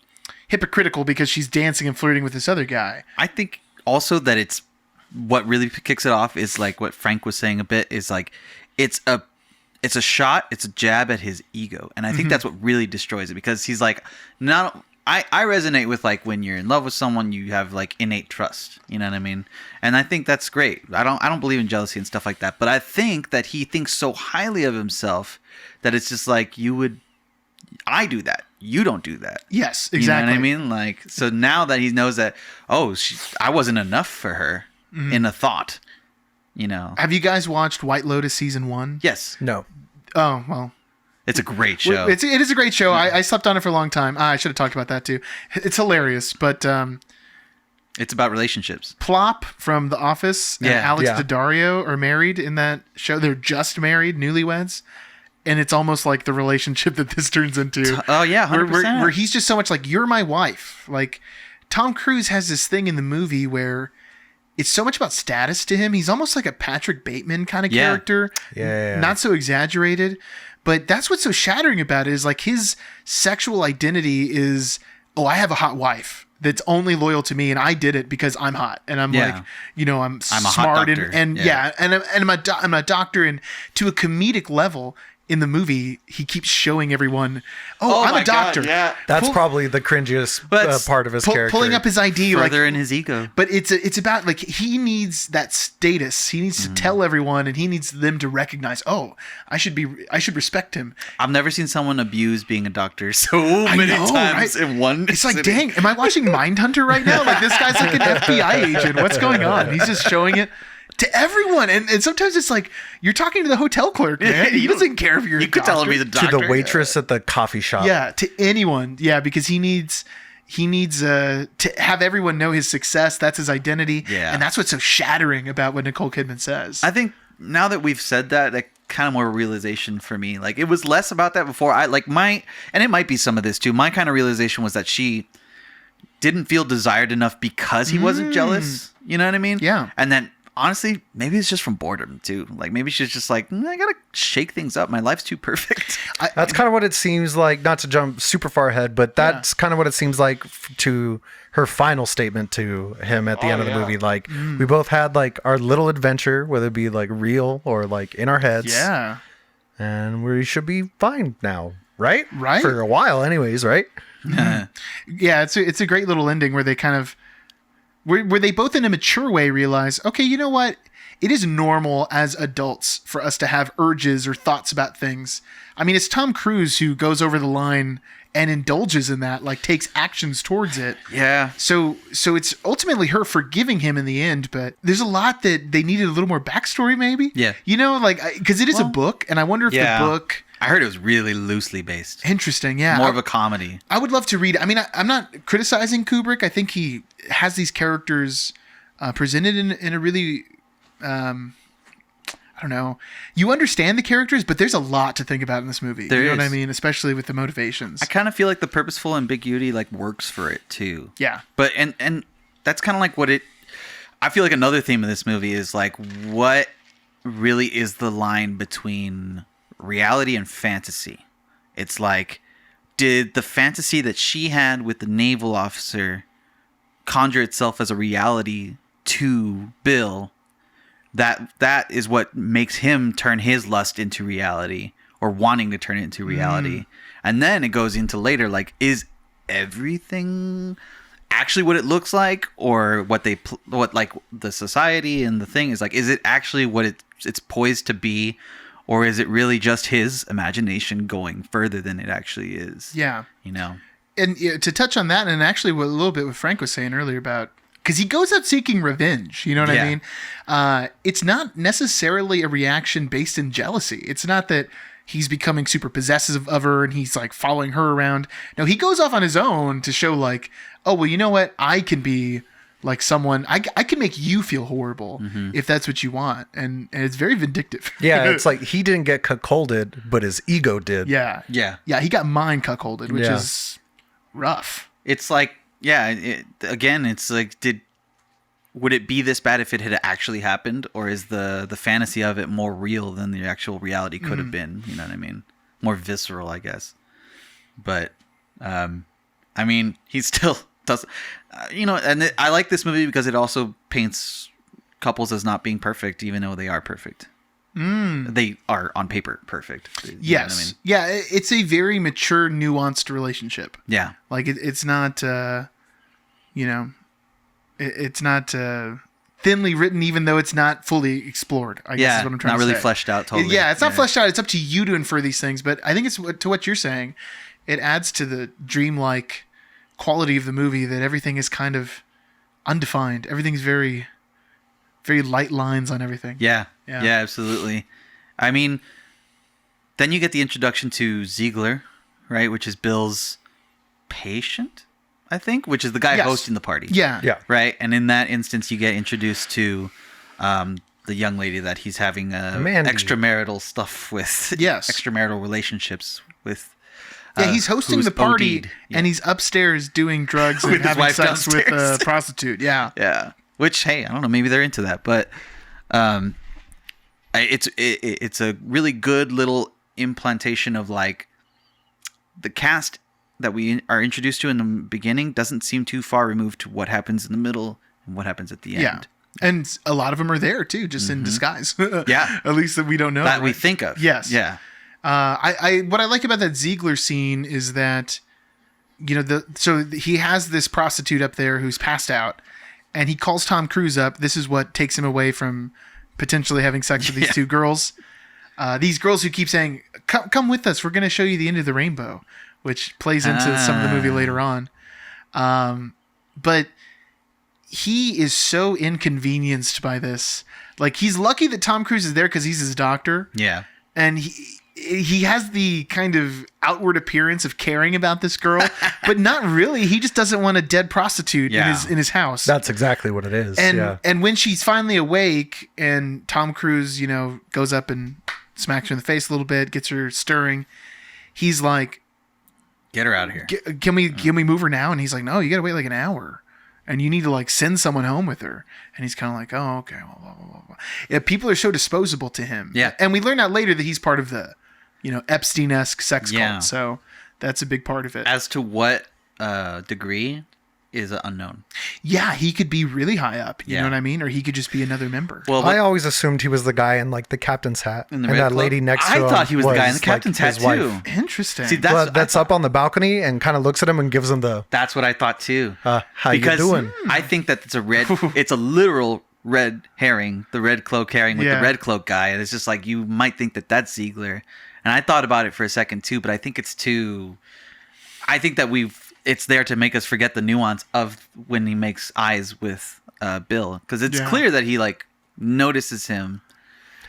Speaker 1: hypocritical because she's dancing and flirting with this other guy.
Speaker 3: I think also that it's what really kicks it off is like what Frank was saying a bit is like it's a shot, it's a jab at his ego. And I think that's what really destroys it because he's like, I resonate with like when you're in love with someone, you have like innate trust. You know what I mean? And I think that's great. I don't believe in jealousy and stuff like that. But I think that he thinks so highly of himself that it's just like I do that. You don't do that.
Speaker 1: Yes, exactly.
Speaker 3: You know what I mean? Like, so now that he knows that, I wasn't enough for her in a thought,
Speaker 1: Have you guys watched White Lotus season 1?
Speaker 3: Yes.
Speaker 2: No.
Speaker 1: Oh, well.
Speaker 3: It's a great show.
Speaker 1: It is a great show. I slept on it for a long time. I should have talked about that too. It's hilarious, but
Speaker 3: It's about relationships.
Speaker 1: Plop from The Office and
Speaker 3: Yeah.
Speaker 1: Alex
Speaker 2: Yeah.
Speaker 1: Daddario are married in that show. They're just married, newlyweds. And it's almost like the relationship that this turns into.
Speaker 3: Oh, yeah, 100%.
Speaker 1: Where he's just so much like, you're my wife. Like, Tom Cruise has this thing in the movie where it's so much about status to him. He's almost like a Patrick Bateman kind of
Speaker 3: Yeah.
Speaker 1: character.
Speaker 2: Yeah.
Speaker 1: Not so exaggerated. But that's what's so shattering about it is like his sexual identity is, I have a hot wife that's only loyal to me and I did it because I'm hot. And I'm
Speaker 3: Yeah.
Speaker 1: like, I'm
Speaker 3: I'm a hot
Speaker 1: smart
Speaker 3: doctor.
Speaker 1: and
Speaker 3: Yeah.
Speaker 1: I'm a doctor, and to a comedic level in the movie, he keeps showing everyone, I'm
Speaker 3: my
Speaker 1: a doctor.
Speaker 3: God, yeah.
Speaker 2: That's probably the cringiest part of his character.
Speaker 1: Pulling up his ID,
Speaker 3: Further in his ego.
Speaker 1: But it's about like he needs that status. He needs to tell everyone, and he needs them to recognize. I should respect him.
Speaker 3: I've never seen someone abuse being a doctor so many times in one.
Speaker 1: It's like,
Speaker 3: sitting.
Speaker 1: dang, am I watching Mindhunter right now? Like this guy's like an FBI agent. What's going on? He's just showing it to everyone, and sometimes it's like you're talking to the hotel clerk, man. He doesn't care if you're a
Speaker 3: could tell him he's a doctor.
Speaker 2: To the waitress at the coffee shop.
Speaker 1: Yeah, to anyone. Yeah, because he needs to have everyone know his success. That's his identity.
Speaker 3: Yeah.
Speaker 1: And that's what's so shattering about what Nicole Kidman says.
Speaker 3: I think now that we've said that kind of more realization for me. Like it was less about that before. And it might be some of this too. My kind of realization was that she didn't feel desired enough because he wasn't jealous. You know what I mean?
Speaker 1: Yeah.
Speaker 3: And then honestly, maybe it's just from boredom too. Like maybe she's just like, I gotta shake things up. My life's too perfect.
Speaker 2: That's kind of what it seems like. Not to jump super far ahead, but that's kind of what it seems like to her final statement to him at the end of the movie. Like we both had like our little adventure, whether it be like real or like in our heads.
Speaker 1: Yeah.
Speaker 2: And we should be fine now, right?
Speaker 1: Right.
Speaker 2: For a while, anyways, right?
Speaker 1: Yeah, it's a great little ending where they kind of where they both in a mature way realize, okay, you know what? It is normal as adults for us to have urges or thoughts about things. I mean, it's Tom Cruise who goes over the line and indulges in that, like takes actions towards it.
Speaker 3: Yeah.
Speaker 1: So it's ultimately her forgiving him in the end, but there's a lot that they needed a little more backstory maybe.
Speaker 3: Yeah.
Speaker 1: You know, like, because it is a book, and I wonder if the book...
Speaker 3: I heard it was really loosely based.
Speaker 1: Interesting, yeah.
Speaker 3: More of a comedy.
Speaker 1: I would love to read it. I mean, I'm not criticizing Kubrick. I think he has these characters presented in a really, I don't know. You understand the characters, but there's a lot to think about in this movie. You know what I mean? Especially with the motivations.
Speaker 3: I kind of feel like the purposeful ambiguity like works for it too.
Speaker 1: Yeah.
Speaker 3: But and that's kind of like what it. I feel like another theme of this movie is like what really is the line between reality and fantasy. It's like, did the fantasy that she had with the naval officer conjure itself as a reality to Bill? That is what makes him turn his lust into reality, or wanting to turn it into reality. And then it goes into later, like, is everything actually what it looks like, or what like the society and the thing is like? Is it actually what it's poised to be? Or is it really just his imagination going further than it actually is?
Speaker 1: Yeah.
Speaker 3: You know?
Speaker 1: And to touch on that, and actually a little bit what Frank was saying earlier about, because he goes out seeking revenge, you know what I mean? It's not necessarily a reaction based in jealousy. It's not that he's becoming super possessive of her and he's like following her around. No, he goes off on his own to show like, oh, well, you know what? I can be like someone, I can make you feel horrible if that's what you want. And it's very vindictive.
Speaker 2: Yeah, it's like he didn't get cuckolded, but his ego did.
Speaker 1: Yeah.
Speaker 3: Yeah.
Speaker 1: Yeah, he got mind cuckolded, which is rough.
Speaker 3: It's like, again, it's like, would it be this bad if it had actually happened? Or is the fantasy of it more real than the actual reality could have been? You know what I mean? More visceral, I guess. But, I mean, he still does, and I like this movie because it also paints couples as not being perfect, even though they are perfect. They are on paper perfect.
Speaker 1: Yes. Know what I mean? Yeah, it's a very mature, nuanced relationship.
Speaker 3: Yeah.
Speaker 1: Like it's not, it's not thinly written, even though it's not fully explored. I guess is what I'm trying to say.
Speaker 3: Not really fleshed out totally.
Speaker 1: Yeah, it's not fleshed out. It's up to you to infer these things. But I think it's to what you're saying. It adds to the dreamlike quality of the movie that everything is kind of undefined. Everything's very, very light lines on everything.
Speaker 3: Yeah, absolutely. I mean, then you get the introduction to Ziegler, right? Which is Bill's patient, I think, which is the guy hosting the party.
Speaker 1: Yeah.
Speaker 3: Right? And in that instance, you get introduced to the young lady that he's having extramarital stuff with.
Speaker 1: Yes.
Speaker 3: Extramarital relationships with.
Speaker 1: Yeah, he's hosting the party, and he's upstairs doing drugs and having sex with a prostitute. Yeah.
Speaker 3: Yeah. Which, hey, I don't know, maybe they're into that, but it's a really good little implantation of like the cast that we are introduced to in the beginning doesn't seem too far removed to what happens in the middle and what happens at the end.
Speaker 1: Yeah. And a lot of them are there too, just in disguise.
Speaker 3: Yeah.
Speaker 1: At least that we don't know.
Speaker 3: That we think of.
Speaker 1: Yes.
Speaker 3: Yeah.
Speaker 1: What I like about that Ziegler scene is that, so he has this prostitute up there who's passed out, and he calls Tom Cruise up. This is what takes him away from potentially having sex with these two girls. These girls who keep saying, come with us. We're going to show you the end of the rainbow, which plays into some of the movie later on. But he is so inconvenienced by this. Like, he's lucky that Tom Cruise is there because he's his doctor.
Speaker 3: Yeah.
Speaker 1: And he has the kind of outward appearance of caring about this girl, but not really. He just doesn't want a dead prostitute in his house.
Speaker 2: That's exactly what it is.
Speaker 1: And when she's finally awake and Tom Cruise, goes up and smacks her in the face a little bit, gets her stirring, he's like,
Speaker 3: get her out of here.
Speaker 1: Can we move her now? And he's like, no, you got to wait like an hour. And you need to like send someone home with her. And he's kind of like, oh, okay. Blah, blah, blah, blah. Yeah, people are so disposable to him.
Speaker 3: Yeah.
Speaker 1: And we learn out later that he's part of the, Epstein-esque sex cult. So that's a big part of it.
Speaker 3: As to what degree is unknown.
Speaker 1: Yeah, he could be really high up. You know what I mean? Or he could just be another member.
Speaker 3: Well,
Speaker 2: I always assumed he was the guy in like the captain's hat.
Speaker 3: In the
Speaker 2: and
Speaker 3: red
Speaker 2: that
Speaker 3: cloak?
Speaker 2: lady next to him.
Speaker 3: I thought he was the guy in the captain's hat
Speaker 2: his wife.
Speaker 3: too.
Speaker 1: Interesting.
Speaker 3: See,
Speaker 2: That's up on the balcony and kind of looks at him and gives him the,
Speaker 3: That's what I thought too.
Speaker 2: how you doing?
Speaker 3: I think that it's a literal red herring, the red cloak herring with the red cloak guy. And it's just like, you might think that that's Ziegler. And I thought about it for a second too, but I think it's it's there to make us forget the nuance of when he makes eyes with Bill. Because it's clear that he like notices him.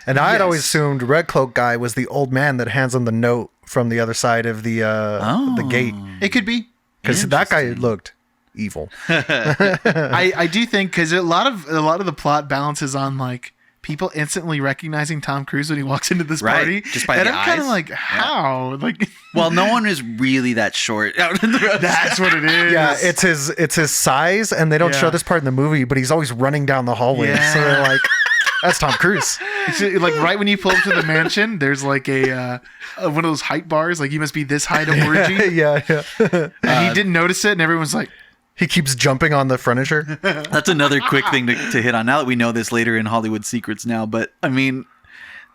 Speaker 2: And I had always assumed Red Cloak guy was the old man that hands him the note from the other side of the gate.
Speaker 1: It could be.
Speaker 2: Because that guy looked evil.
Speaker 1: I do think because a lot of the plot balances on like people instantly recognizing Tom Cruise when he walks into this party,
Speaker 3: just by
Speaker 1: and
Speaker 3: the
Speaker 1: I'm kind of
Speaker 3: eyes.
Speaker 1: like, how? Like,
Speaker 3: Well, no one is really that short out in the road.
Speaker 1: that's what it is.
Speaker 2: Yeah, it's his size, and they don't show this part in the movie, but he's always running down the hallway.
Speaker 1: Yeah.
Speaker 2: So they're like, that's Tom Cruise.
Speaker 1: It's like right when you pull up to the mansion, there's like a one of those height bars. Like, you must be this high to orgy.
Speaker 2: yeah.
Speaker 1: And he didn't notice it, and everyone's like,
Speaker 2: He keeps jumping on the furniture.
Speaker 3: That's another quick thing to hit on. Now that we know this later in Hollywood Secrets now, but I mean,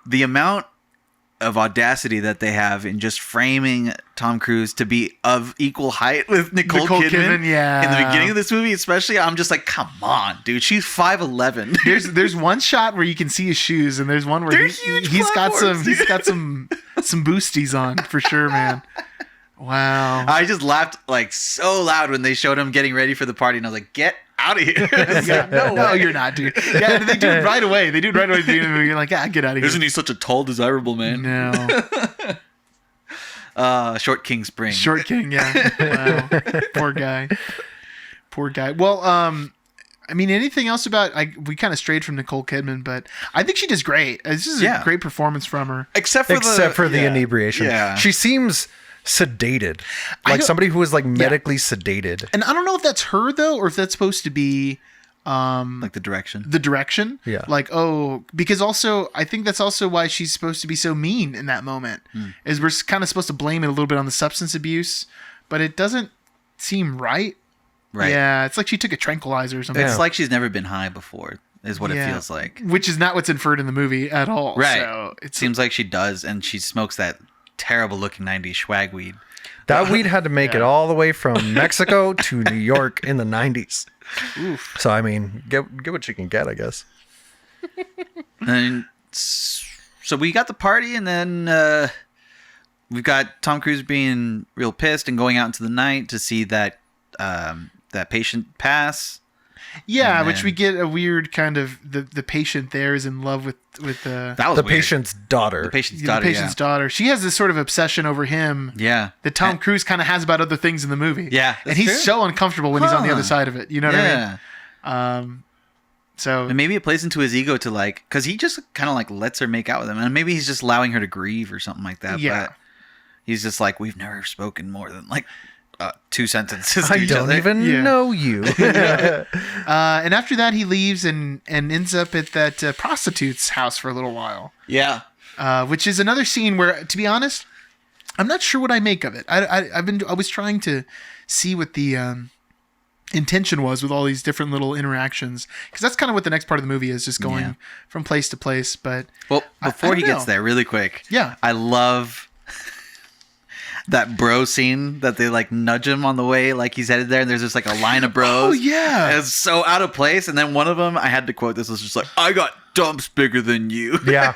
Speaker 3: the amount of audacity that they have in just framing Tom Cruise to be of equal height with Nicole Kidman.
Speaker 1: Yeah.
Speaker 3: In the beginning of this movie, especially, I'm just like, come on, dude. She's 5'11".
Speaker 1: There's one shot where you can see his shoes, and there's one where he's got some boosties on for sure, man. Wow.
Speaker 3: I just laughed like so loud when they showed him getting ready for the party, and I was like, get out of here.
Speaker 1: No, you're not, dude. Yeah, they do it right away. They do it right away at the beginning of the movie. You're like, get out of here.
Speaker 3: Isn't he such a tall, desirable man?
Speaker 1: No.
Speaker 3: Short King Spring.
Speaker 1: Short King, yeah. Wow. Poor guy. Well, I mean, anything else about... we kind of strayed from Nicole Kidman, but I think she does great. This is a great performance from her.
Speaker 3: Except for the
Speaker 2: inebriation.
Speaker 3: Yeah.
Speaker 2: She seems sedated. Like somebody who is like medically sedated.
Speaker 1: And I don't know if that's her, though, or if that's supposed to be...
Speaker 3: like the direction.
Speaker 2: Yeah.
Speaker 1: Like, because also, I think that's also why she's supposed to be so mean in that moment. Is we're kind of supposed to blame it a little bit on the substance abuse, but it doesn't seem right.
Speaker 3: Right.
Speaker 1: Yeah, it's like she took a tranquilizer or something.
Speaker 3: It's like she's never been high before, is what it feels like.
Speaker 1: Which is not what's inferred in the movie at all.
Speaker 3: Right.
Speaker 1: So
Speaker 3: it seems like she does, and she smokes that terrible looking 90s swag weed.
Speaker 2: That weed had to make it all the way from Mexico to New York in the 90s.
Speaker 1: Oof.
Speaker 2: So, I mean, get what you can get, I guess.
Speaker 3: And so we got the party, and then we've got Tom Cruise being real pissed and going out into the night to see that that patient pass.
Speaker 1: Yeah, which we get a weird kind of the patient there is in love with
Speaker 3: that was
Speaker 2: the
Speaker 3: weird.
Speaker 2: patient's daughter.
Speaker 3: The patient's
Speaker 1: the
Speaker 3: daughter.
Speaker 1: patient's daughter. She has this sort of obsession over him.
Speaker 3: Yeah.
Speaker 1: That Tom Cruise kind of has about other things in the movie.
Speaker 3: Yeah,
Speaker 1: and he's
Speaker 3: true.
Speaker 1: so uncomfortable when he's on the other side of it. You know what I mean? So
Speaker 3: and maybe it plays into his ego to like, because he just kind of like lets her make out with him, and maybe he's just allowing her to grieve or something like that.
Speaker 1: Yeah.
Speaker 3: But he's just like, we've never spoken more than like 2 sentences.
Speaker 2: I
Speaker 3: to each
Speaker 2: don't
Speaker 3: other.
Speaker 2: even know you.
Speaker 1: and after that, he leaves and ends up at that prostitute's house for a little while.
Speaker 3: Yeah.
Speaker 1: Which is another scene where, to be honest, I'm not sure what I make of it. I was trying to see what the intention was with all these different little interactions, because that's kind of what the next part of the movie is, just going from place to place. But
Speaker 3: Well, before he
Speaker 1: don't
Speaker 3: gets
Speaker 1: know.
Speaker 3: there, really quick.
Speaker 1: Yeah.
Speaker 3: I love that bro scene that they like nudge him on the way, like he's headed there, and there's just like a line of bros.
Speaker 1: Oh yeah,
Speaker 3: It's so out of place. And then one of them, I had to quote this, was just like, "I got dumps bigger than you."
Speaker 2: Yeah.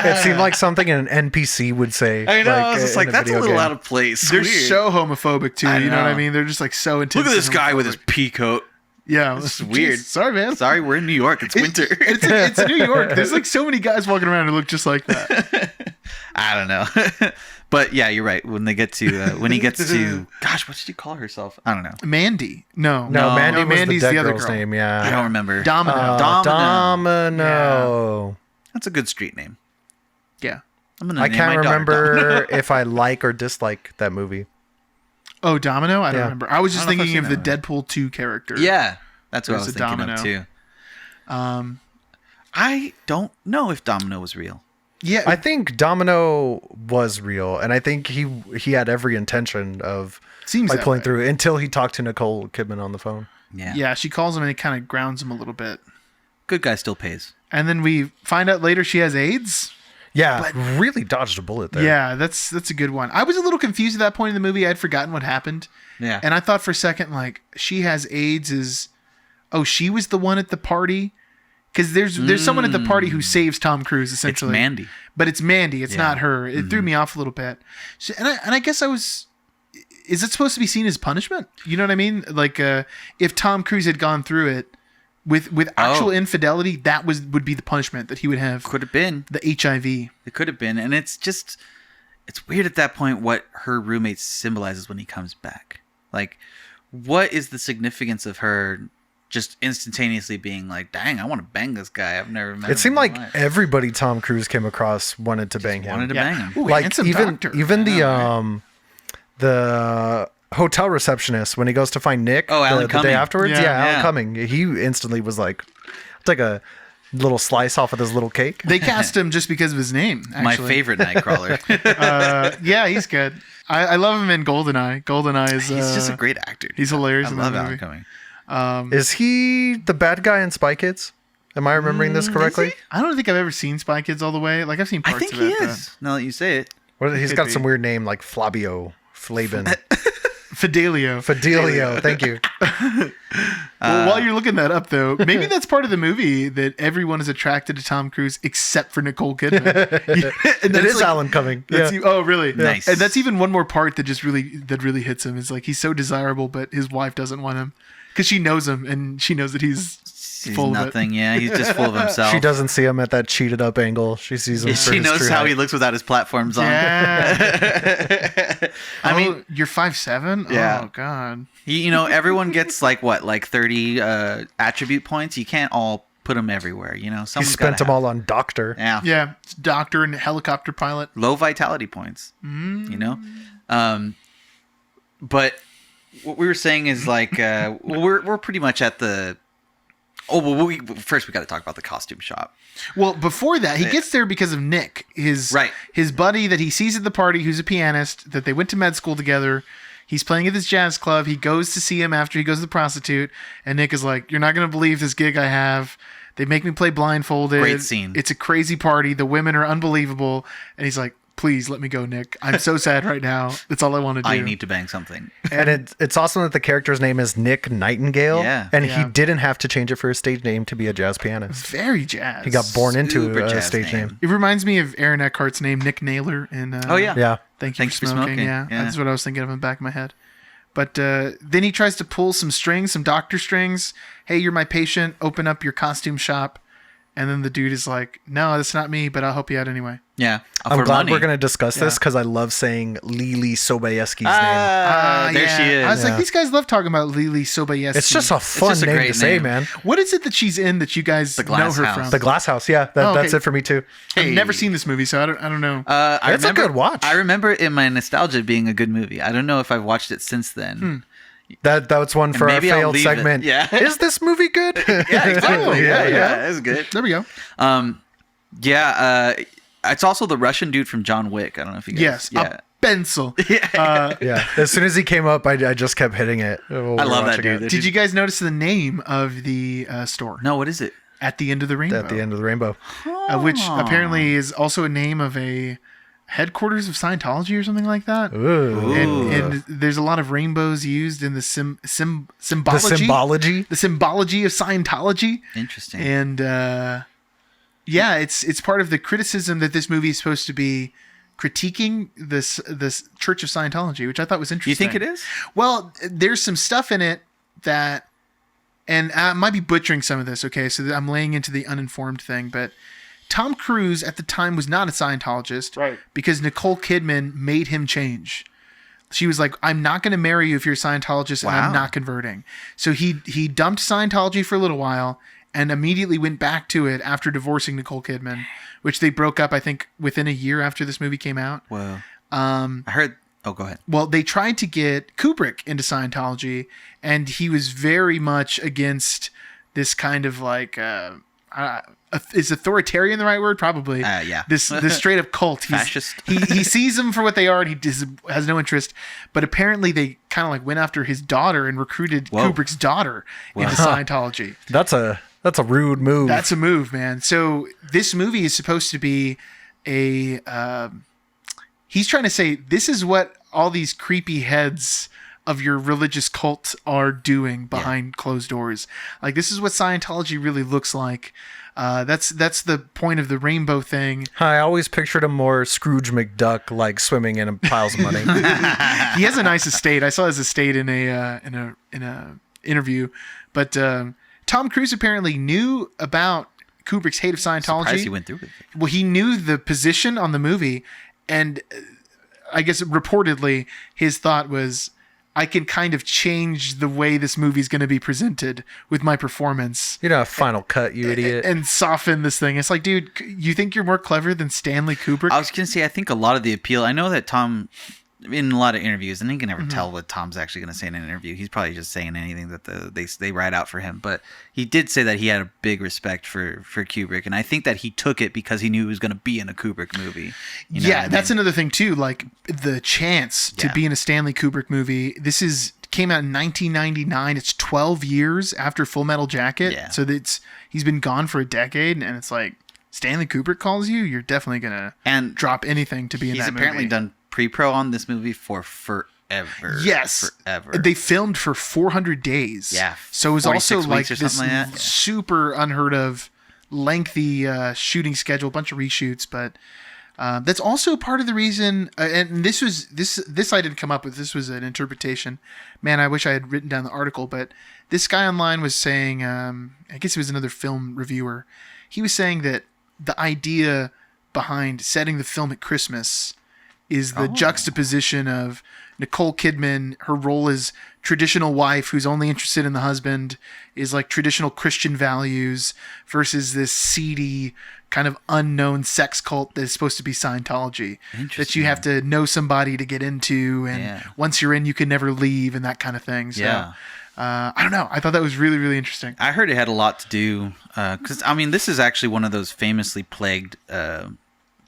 Speaker 2: It seemed like something an NPC would say.
Speaker 3: I know. I was just
Speaker 2: in
Speaker 3: like, that's a
Speaker 2: video
Speaker 3: little
Speaker 2: game.
Speaker 3: out of place.
Speaker 1: they're
Speaker 3: Weird.
Speaker 1: so homophobic too.
Speaker 3: I
Speaker 1: You know what I
Speaker 3: know.
Speaker 1: mean? They're just like so intense.
Speaker 3: Look at this guy with his
Speaker 1: homophobic.
Speaker 3: pea coat.
Speaker 1: Yeah,
Speaker 3: It's weird.
Speaker 1: Sorry, man.
Speaker 3: Sorry, we're in New York. It's winter.
Speaker 1: It's New York. There's like so many guys walking around who look just like that.
Speaker 3: I don't know. But yeah, you're right. When they get to when he gets to, gosh, what did you call herself? I don't know.
Speaker 1: Mandy. No,
Speaker 2: No, Mandy was
Speaker 1: Mandy's
Speaker 2: the dead
Speaker 1: other
Speaker 2: girl's
Speaker 1: girl.
Speaker 2: name.
Speaker 3: I
Speaker 2: Yeah.
Speaker 3: don't remember.
Speaker 1: Domino.
Speaker 2: Domino.
Speaker 3: That's a good street name.
Speaker 1: Yeah.
Speaker 3: I'm gonna
Speaker 2: I
Speaker 3: name
Speaker 2: can't
Speaker 3: my daughter
Speaker 2: remember
Speaker 3: Domino.
Speaker 2: if I like or dislike that movie.
Speaker 1: Oh, Domino. I don't
Speaker 2: Yeah.
Speaker 1: remember. I was just
Speaker 3: I don't know if
Speaker 1: thinking
Speaker 3: I've
Speaker 1: of the
Speaker 3: seen
Speaker 1: Deadpool 2 character.
Speaker 3: Yeah, that's what I
Speaker 1: There's
Speaker 3: was
Speaker 1: a
Speaker 3: thinking
Speaker 1: Domino.
Speaker 3: of too.
Speaker 1: Um.
Speaker 3: I don't know if Domino was real.
Speaker 1: Yeah.
Speaker 2: I think Domino was real, and I think he had every intention of
Speaker 1: Seems
Speaker 2: like
Speaker 1: that
Speaker 2: pulling
Speaker 1: way.
Speaker 2: through until he talked to Nicole Kidman on the phone.
Speaker 3: Yeah.
Speaker 1: Yeah. She calls him and it kind of grounds him a little bit.
Speaker 3: Good guy still pays.
Speaker 1: And then we find out later she has AIDS.
Speaker 2: Yeah, really dodged a bullet there.
Speaker 1: Yeah, that's a good one. I was a little confused at that point in the movie. I'd forgotten what happened.
Speaker 3: Yeah.
Speaker 1: And I thought for a second, like, she has AIDS she was the one at the party? Because there's someone at the party who saves Tom Cruise,
Speaker 3: it's
Speaker 1: essentially.
Speaker 3: Mandy.
Speaker 1: But it's Mandy. It's
Speaker 3: Yeah.
Speaker 1: not her. It threw me off a little bit. So, and I guess is it supposed to be seen as punishment? You know what I mean? Like, if Tom Cruise had gone through it with actual infidelity, that would be the punishment that he would have.
Speaker 3: Could have been.
Speaker 1: The HIV.
Speaker 3: It could have been. And it's weird at that point what her roommate symbolizes when he comes back. Like, what is the significance of her just instantaneously being like, dang, I want to bang this guy. I've never met him
Speaker 2: It seemed
Speaker 3: in my
Speaker 2: like
Speaker 3: life.
Speaker 2: everybody Tom Cruise came across wanted to bang him.
Speaker 3: Wanted to bang him.
Speaker 1: Ooh,
Speaker 2: Like
Speaker 1: handsome
Speaker 2: even
Speaker 1: doctor.
Speaker 2: the hotel receptionist when he goes to find Nick
Speaker 3: Oh, Alan
Speaker 2: the
Speaker 3: Cumming.
Speaker 2: day afterwards.
Speaker 1: Yeah.
Speaker 2: Yeah, Alan
Speaker 3: Yeah.
Speaker 2: Cumming. He instantly was like, take a little slice off of this little cake.
Speaker 1: They cast him just because of his name.
Speaker 3: My
Speaker 1: Actually.
Speaker 3: favorite Nightcrawler.
Speaker 1: Yeah, he's good. I love him in GoldenEye. GoldenEye is.
Speaker 3: He's just a great actor.
Speaker 1: He's hilarious
Speaker 3: I
Speaker 1: in
Speaker 3: love
Speaker 1: that
Speaker 3: Alan
Speaker 1: movie.
Speaker 3: Cumming.
Speaker 2: Is he the bad guy in Spy Kids? Am I remembering this correctly?
Speaker 1: I don't think I've ever seen Spy Kids all the way. Like I've seen
Speaker 3: I
Speaker 1: parts
Speaker 3: think
Speaker 1: of
Speaker 3: he
Speaker 1: it.
Speaker 3: is. Now that you say it.
Speaker 2: Well, he's
Speaker 1: could
Speaker 2: got
Speaker 1: be.
Speaker 2: some weird name like Flavio, Flaben,
Speaker 1: Fidelio.
Speaker 2: Fidelio. Thank you.
Speaker 1: Well, while you're looking that up, though, maybe that's part of the movie that everyone is attracted to Tom Cruise except for Nicole Kidman. And
Speaker 2: It
Speaker 1: that's
Speaker 2: is Alan Cumming.
Speaker 1: That's
Speaker 2: Yeah.
Speaker 1: oh, really?
Speaker 3: Nice.
Speaker 1: And that's even one more part that really hits him. It's like he's so desirable, but his wife doesn't want him because she knows him and she knows that he's
Speaker 3: He's
Speaker 1: full
Speaker 3: nothing.
Speaker 1: of it.
Speaker 3: Yeah, he's just full of himself.
Speaker 2: She doesn't see him at that cheated up angle. She sees him. for
Speaker 3: She
Speaker 2: his
Speaker 3: knows
Speaker 2: true
Speaker 3: how
Speaker 2: height.
Speaker 3: he looks without his platforms on.
Speaker 1: Yeah.
Speaker 3: I mean,
Speaker 1: you're 5'7"?
Speaker 3: Yeah.
Speaker 1: Oh God.
Speaker 3: you know, everyone gets like 30 attribute points. You can't all put them everywhere. You know,
Speaker 2: He
Speaker 3: someone's
Speaker 2: spent
Speaker 3: gotta
Speaker 2: them all on Doctor.
Speaker 3: have- Yeah.
Speaker 1: Yeah, it's doctor and helicopter pilot.
Speaker 3: Low vitality points. You know, but what we were saying is like, well, we're pretty much at the. Oh well, first we got to talk about the costume shop.
Speaker 1: Well, before that, he gets there because of Nick, his buddy that he sees at the party, who's a pianist, that they went to med school together. He's playing at this jazz club. He goes to see him after he goes to the prostitute, and Nick is like, "You're not going to believe this gig I have. They make me play blindfolded.
Speaker 3: Great scene.
Speaker 1: It's a crazy party. The women are unbelievable." And he's like, "Please let me go, Nick. I'm so sad right now. That's all I want to do."
Speaker 3: I need to bang something.
Speaker 2: And it's awesome that the character's name is Nick Nightingale.
Speaker 3: Yeah.
Speaker 2: And
Speaker 1: Yeah.
Speaker 2: he didn't have to change it for his stage name to be a jazz pianist.
Speaker 1: Very jazz.
Speaker 2: He got born into
Speaker 3: Super
Speaker 2: a
Speaker 3: jazz
Speaker 2: stage name.
Speaker 1: It reminds me of Aaron Eckhart's name, Nick Naylor. In
Speaker 3: Oh yeah.
Speaker 2: Yeah.
Speaker 1: Thank you for smoking. Yeah,
Speaker 3: Yeah.
Speaker 1: that's what I was thinking of in the back of my head. But then he tries to pull some strings, some doctor strings. Hey, you're my patient. Open up your costume shop. And then the dude is like, "No, that's not me, but I'll help you out anyway."
Speaker 3: Yeah.
Speaker 2: I'm
Speaker 3: For
Speaker 2: glad
Speaker 3: money.
Speaker 2: we're going to discuss this
Speaker 1: Yeah.
Speaker 2: because I love saying Lily Sobieski's name.
Speaker 3: There she is.
Speaker 1: I was
Speaker 2: Yeah.
Speaker 1: like, these guys love talking about Lily Sobieski.
Speaker 2: It's just a fun
Speaker 3: just a
Speaker 2: name
Speaker 3: great
Speaker 2: to say,
Speaker 3: name.
Speaker 2: man.
Speaker 1: What is it that she's in that you guys
Speaker 3: The
Speaker 1: know
Speaker 3: Glass
Speaker 1: her
Speaker 3: House.
Speaker 1: from?
Speaker 2: The Glass House. Yeah,
Speaker 1: Oh, okay.
Speaker 2: that's it for me too.
Speaker 1: I've
Speaker 3: Hey.
Speaker 1: never seen this movie, so I don't know.
Speaker 3: I
Speaker 2: It's a
Speaker 3: remember,
Speaker 2: good watch.
Speaker 3: I remember it in my nostalgia being a good movie. I don't know if I've watched it since then.
Speaker 2: That's one for our
Speaker 3: maybe I'll
Speaker 2: failed
Speaker 3: leave it.
Speaker 2: segment.
Speaker 3: Yeah.
Speaker 2: Is this movie good?
Speaker 3: Yeah, exactly.
Speaker 1: Oh,
Speaker 3: yeah, it's good.
Speaker 1: There we go.
Speaker 3: It's also the Russian dude from John Wick. I don't know if you guys.
Speaker 1: Yes,
Speaker 3: Yeah.
Speaker 1: a pencil.
Speaker 2: Yeah. As soon as he came up, I just kept hitting it. while we
Speaker 3: I
Speaker 2: were
Speaker 3: love that
Speaker 2: watching
Speaker 3: dude.
Speaker 2: it.
Speaker 1: Did you guys notice the name of the store?
Speaker 3: No, what is it?
Speaker 1: At the End of the Rainbow.
Speaker 2: At the end of the rainbow.
Speaker 1: Which apparently is also a name of a headquarters of Scientology or something like that.
Speaker 2: Ooh.
Speaker 1: And there's a lot of rainbows used in the symbology.
Speaker 2: The symbology?
Speaker 1: The symbology of Scientology.
Speaker 3: Interesting.
Speaker 1: And yeah, it's part of the criticism that this movie is supposed to be critiquing this Church of Scientology, which I thought was interesting.
Speaker 3: You think it is?
Speaker 1: Well, there's some stuff in it that, and I might be butchering some of this, okay, so I'm laying into the uninformed thing, but Tom Cruise at the time was not a Scientologist,
Speaker 2: right?
Speaker 1: Because Nicole Kidman made him change. She was like, I'm not going to marry you if you're a Scientologist, and I'm not converting. So he dumped Scientology for a little while and immediately went back to it after divorcing Nicole Kidman, which they broke up, I think, within a year after this movie came out.
Speaker 3: Well, I heard... Oh, go ahead.
Speaker 1: Well, they tried to get Kubrick into Scientology, and he was very much against this kind of like... is authoritarian the right word? Probably.
Speaker 3: Yeah.
Speaker 1: This straight up cult.
Speaker 3: Fascist.
Speaker 1: He sees them for what they are, and he has no interest. But apparently, they kind of like went after his daughter and recruited Kubrick's daughter into Scientology.
Speaker 2: That's a rude move.
Speaker 1: That's a move, man. So this movie is supposed to be a. He's trying to say this is what all these creepy heads of your religious cult are doing behind closed doors. Like, this is what Scientology really looks like. That's the point of the rainbow thing.
Speaker 2: I always pictured him more Scrooge McDuck, like swimming in piles of money.
Speaker 1: He has a nice estate. I saw his estate in a interview. But Tom Cruise apparently knew about Kubrick's hate of Scientology.
Speaker 3: Surprised he went through with it.
Speaker 1: Well, he knew the position on the movie, and I guess reportedly his thought was, I can kind of change the way this movie's going to be presented with my performance.
Speaker 2: You know, a final cut, you idiot.
Speaker 1: And soften this thing. It's like, dude, you think you're more clever than Stanley Kubrick?
Speaker 3: I was going to say, I think a lot of the appeal, I know that Tom, in a lot of interviews, and you can never tell what Tom's actually going to say in an interview. He's probably just saying anything that they write out for him. But he did say that he had a big respect for Kubrick. And I think that he took it because he knew he was going to be in a Kubrick movie. You know
Speaker 1: that's another thing too. Like, the chance to be in a Stanley Kubrick movie. This came out in 1999. It's 12 years after Full Metal Jacket.
Speaker 3: Yeah.
Speaker 1: So he's been gone for a decade, and it's like, Stanley Kubrick calls you, you're definitely going to drop anything to be in that movie.
Speaker 3: He's apparently done pre-pro on this movie for forever.
Speaker 1: Yes.
Speaker 3: Forever.
Speaker 1: They filmed for 400 days.
Speaker 3: Yeah.
Speaker 1: So it was also like this
Speaker 3: like
Speaker 1: super unheard of lengthy shooting schedule, a bunch of reshoots, but that's also part of the reason, and this I didn't come up with, this was an interpretation. Man, I wish I had written down the article, but this guy online was saying, I guess he was another film reviewer, he was saying that the idea behind setting the film at Christmas is the juxtaposition of Nicole Kidman, her role as traditional wife who's only interested in the husband, is like traditional Christian values, versus this seedy kind of unknown sex cult that is supposed to be Scientology, that you have to know somebody to get into, and once you're in, you can never leave, and that kind of thing. So, I don't know. I thought that was really, really interesting.
Speaker 3: I heard it had a lot to do, because, I mean, this is actually one of those famously plagued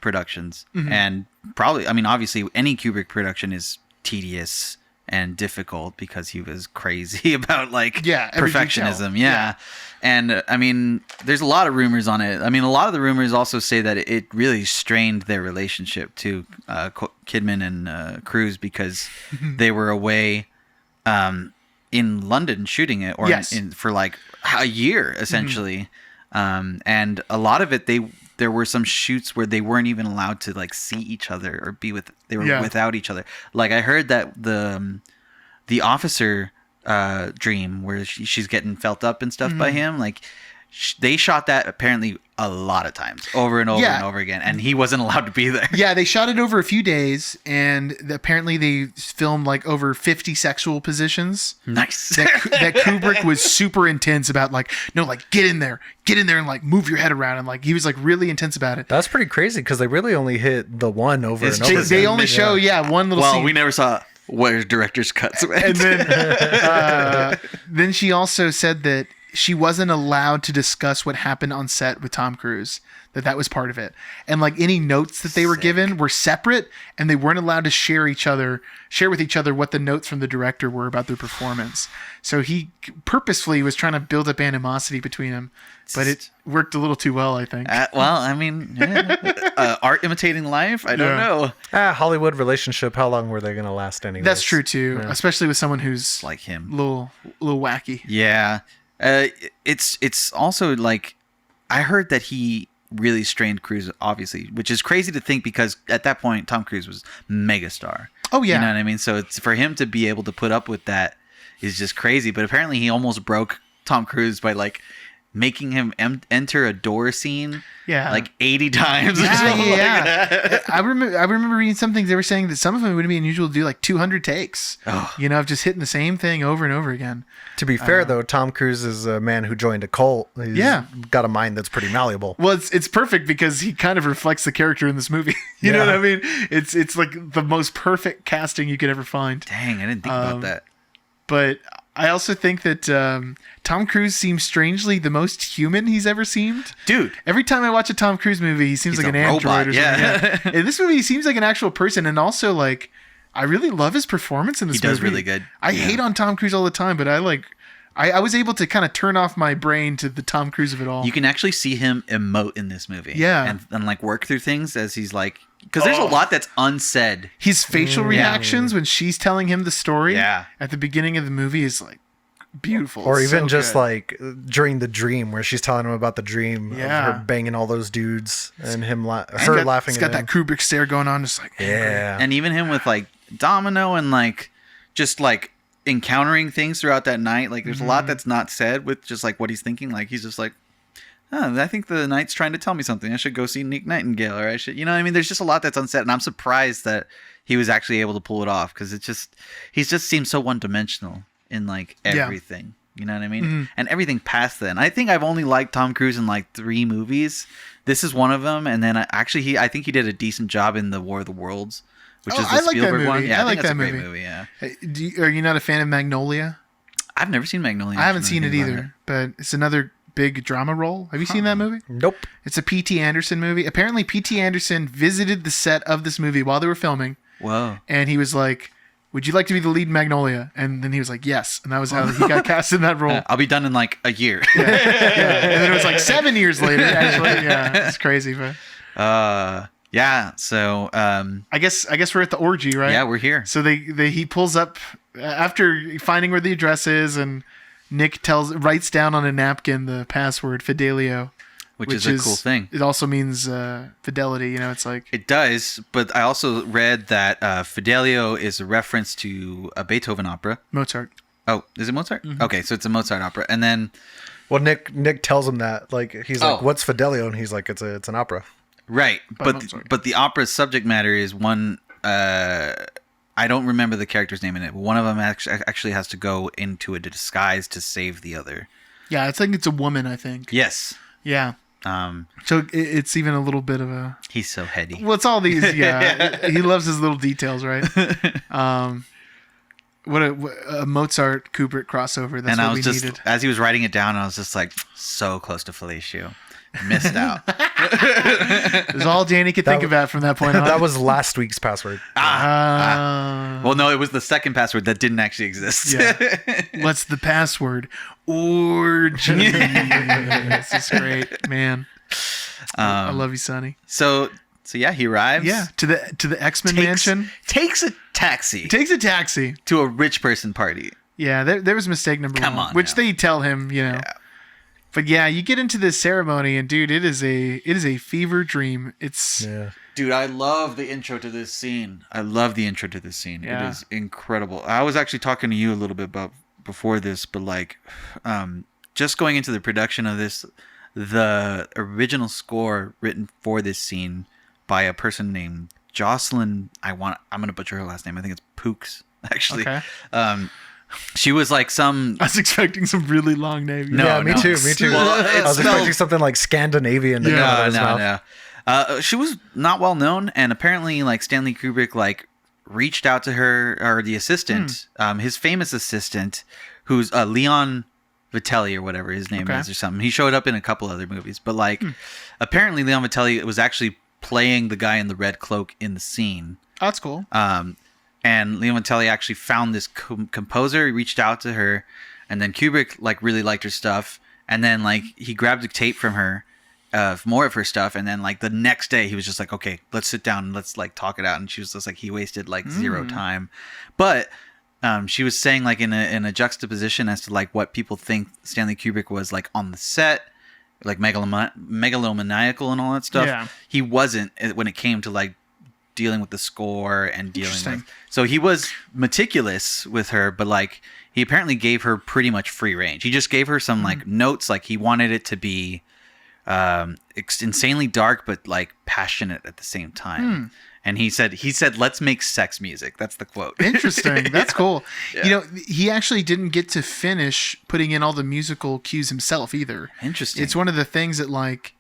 Speaker 3: productions, and probably, I mean, obviously any Kubrick production is tedious and difficult because he was crazy about like perfectionism. And I mean, there's a lot of rumors on it. I mean, a lot of the rumors also say that it really strained their relationship to Kidman and Cruise, because they were away in London shooting it, or for like a year essentially. And a lot of it, there were some shoots where they weren't even allowed to like see each other or they were without each other. Like, I heard that the officer dream where she's getting felt up and stuff by him, like they shot that apparently a lot of times, over and over and over again, and he wasn't allowed to be there.
Speaker 1: Yeah, they shot it over a few days, and apparently they filmed like over 50 sexual positions.
Speaker 3: Nice.
Speaker 1: That Kubrick was super intense about, like, no, like get in there and like move your head around, and like he was like really intense about it.
Speaker 2: That's pretty crazy, because they really only hit the one over and over.
Speaker 1: They only show one little scene.
Speaker 3: We never saw where's director's cuts.
Speaker 1: And then then she also said that she wasn't allowed to discuss what happened on set with Tom Cruise. That was part of it. And like any notes that they were given were separate, and they weren't allowed to share with each other what the notes from the director were about their performance. So he purposefully was trying to build up animosity between them, but it worked a little too well, I think.
Speaker 3: Well, I mean, art imitating life. I don't know.
Speaker 2: Hollywood relationship. How long were they going to last anyway?
Speaker 1: That's true too, especially with someone who's
Speaker 3: Like him.
Speaker 1: little wacky.
Speaker 3: Yeah. It's also like, I heard that he really strained Cruise, obviously, which is crazy to think because at that point Tom Cruise was megastar.
Speaker 1: Oh yeah,
Speaker 3: you know what I mean. So it's for him to be able to put up with that is just crazy. But apparently he almost broke Tom Cruise by like making him enter a door scene like 80 times.
Speaker 1: Yeah,
Speaker 3: or something like that.
Speaker 1: I remember reading some things. They were saying that some of them would be unusual to do like 200 takes. Of just hitting the same thing over and over again.
Speaker 2: To be fair, though, Tom Cruise is a man who joined a cult. He's got a mind that's pretty malleable.
Speaker 1: Well, it's perfect because he kind of reflects the character in this movie. You know what I mean? It's like the most perfect casting you could ever find.
Speaker 3: Dang, I didn't think about that.
Speaker 1: But I also think that Tom Cruise seems strangely the most human he's ever seemed.
Speaker 3: Dude.
Speaker 1: Every time I watch a Tom Cruise movie, he seems like an android
Speaker 3: robot,
Speaker 1: or something. In this movie, he seems like an actual person. And also, like, I really love his performance in this movie.
Speaker 3: He does really good.
Speaker 1: I hate on Tom Cruise all the time, but I was able to kind of turn off my brain to the Tom Cruise of it all.
Speaker 3: You can actually see him emote in this movie.
Speaker 1: Yeah.
Speaker 3: And like work through things as he's like, because there's a lot that's unsaid.
Speaker 1: His facial reactions when she's telling him the story at the beginning of the movie is like beautiful.
Speaker 2: Or
Speaker 1: It's
Speaker 2: even
Speaker 1: so
Speaker 2: just
Speaker 1: good.
Speaker 2: like during the dream where she's telling him about the dream of
Speaker 1: Yeah.
Speaker 2: her banging all those dudes and him
Speaker 1: He's
Speaker 2: her
Speaker 1: got-
Speaker 2: laughing
Speaker 1: He's
Speaker 2: at
Speaker 1: got
Speaker 2: him.
Speaker 1: that Kubrick stare going on, just like
Speaker 2: Yeah.
Speaker 3: And even him with like Domino and like just like encountering things throughout that night. Like there's a lot that's not said with just like what he's thinking. Like he's just like, I think the night's trying to tell me something. I should go see Nick Nightingale, or I should, you know what I mean? There's just a lot that's unsaid, and I'm surprised that he was actually able to pull it off because he just seems so one dimensional in like everything. You know what I mean? And everything past then. I think I've only liked Tom Cruise in like 3 movies. This is one of them, and then I think he did a decent job in the War of the Worlds, which is the
Speaker 1: I like that
Speaker 3: Spielberg
Speaker 1: movie.
Speaker 3: one. Yeah,
Speaker 1: I like
Speaker 3: think that's
Speaker 1: that
Speaker 3: a great
Speaker 1: movie.
Speaker 3: movie. Yeah,
Speaker 1: Hey, are you not a fan of Magnolia?
Speaker 3: I've never seen Magnolia.
Speaker 1: I haven't seen it either, but it's another big drama role. Have you seen that movie?
Speaker 2: Nope.
Speaker 1: It's a P.T. Anderson movie. Apparently, P.T. Anderson visited the set of this movie while they were filming,
Speaker 3: Whoa.
Speaker 1: and he was like, "Would you like to be the lead in Magnolia?" And then he was like, "Yes," and that was how he got cast in that role.
Speaker 3: I'll be done in like a year.
Speaker 1: And then it was like 7 years later. Actually, yeah, it's crazy, but
Speaker 3: Yeah. So
Speaker 1: I guess we're at the orgy, right?
Speaker 3: yeah, we're here.
Speaker 1: So he pulls up after finding where the address is, and Nick writes down on a napkin the password Fidelio,
Speaker 3: Which is a cool thing.
Speaker 1: It also means fidelity. You know, it's like
Speaker 3: It does, but I also read that Fidelio is a reference to a Beethoven opera.
Speaker 1: Mozart.
Speaker 3: Oh, is it Mozart? Okay, so it's a Mozart opera, and then
Speaker 2: Well, Nick tells him that, like, he's like,
Speaker 3: Oh.
Speaker 2: "What's Fidelio?" And he's like, "It's an opera."
Speaker 3: right,
Speaker 1: Mozart.
Speaker 3: but the opera's subject matter is one. I don't remember the character's name in it, but one of them actually has to go into a disguise to save the other.
Speaker 1: Yeah, I think it's a woman. I think.
Speaker 3: Yes.
Speaker 1: Yeah. So it's even a little bit of a.
Speaker 3: He's so heady.
Speaker 1: Well, it's all these. Yeah, he loves his little details, right? What a Mozart Kubrick crossover. That's
Speaker 3: And I
Speaker 1: what
Speaker 3: was
Speaker 1: we
Speaker 3: just,
Speaker 1: needed.
Speaker 3: as he was writing it down, I was just like, so close to fellatio. Missed out.
Speaker 1: It's all Danny could think about from that point on.
Speaker 2: That was last week's password.
Speaker 3: Well, no, it was the second password that didn't actually exist.
Speaker 1: Yeah. What's the password? Orgy. This is great, man. I love you, Sonny.
Speaker 3: So yeah, he arrives.
Speaker 1: Yeah, to the X-Men mansion.
Speaker 3: Takes a taxi
Speaker 1: Takes a taxi.
Speaker 3: to a rich person party.
Speaker 1: Yeah, there was mistake number
Speaker 3: Come
Speaker 1: one,
Speaker 3: on
Speaker 1: which
Speaker 3: now.
Speaker 1: they tell him, you know.
Speaker 3: Yeah.
Speaker 1: But yeah, you get into this ceremony, and dude, it is a fever dream. It's
Speaker 2: Yeah.
Speaker 3: Dude, I love the intro to this scene.
Speaker 1: Yeah.
Speaker 3: It is incredible. I was actually talking to you a little bit about before this, but like, just going into the production of this, the original score written for this scene by a person named Jocelyn. I'm gonna butcher her last name. I think it's Pooks. Actually,
Speaker 1: Okay.
Speaker 3: She was like some.
Speaker 1: I was expecting some really long name.
Speaker 3: No,
Speaker 2: Yeah, me
Speaker 3: no.
Speaker 2: too. Me too.
Speaker 3: Well,
Speaker 2: I was
Speaker 3: it's
Speaker 2: expecting
Speaker 3: spelled-
Speaker 2: something like Scandinavian to come out of his mouth.
Speaker 3: No. She was not well known, and apparently, like Stanley Kubrick, like reached out to her or the assistant, his famous assistant, who's Leon Vitelli or whatever his name
Speaker 1: Okay.
Speaker 3: is or something. He showed up in a couple other movies, but like apparently Leon Vitelli was actually playing the guy in the red cloak in the scene.
Speaker 1: Oh, that's cool.
Speaker 3: And Leon Vitelli actually found this composer. He reached out to her, and then Kubrick like really liked her stuff, and then like he grabbed the tape from her, more of her stuff, and then like the next day he was just like, okay, let's sit down and let's like talk it out. And she was just like, he wasted like zero time, but she was saying like in a juxtaposition as to like what people think Stanley Kubrick was like on the set, like megalomaniacal and all that stuff.
Speaker 1: Yeah.
Speaker 3: He wasn't when it came to like dealing with the score and dealing
Speaker 1: Interesting.
Speaker 3: with. So he was meticulous with her, but like he apparently gave her pretty much free range. He just gave her some like notes, like he wanted it to be insanely dark but like passionate at the same time. And he said let's make sex music. That's the quote.
Speaker 1: Interesting. That's cool.
Speaker 3: Yeah.
Speaker 1: You know, he actually didn't get to finish putting in all the musical cues himself either.
Speaker 3: Interesting.
Speaker 1: It's one of the things that like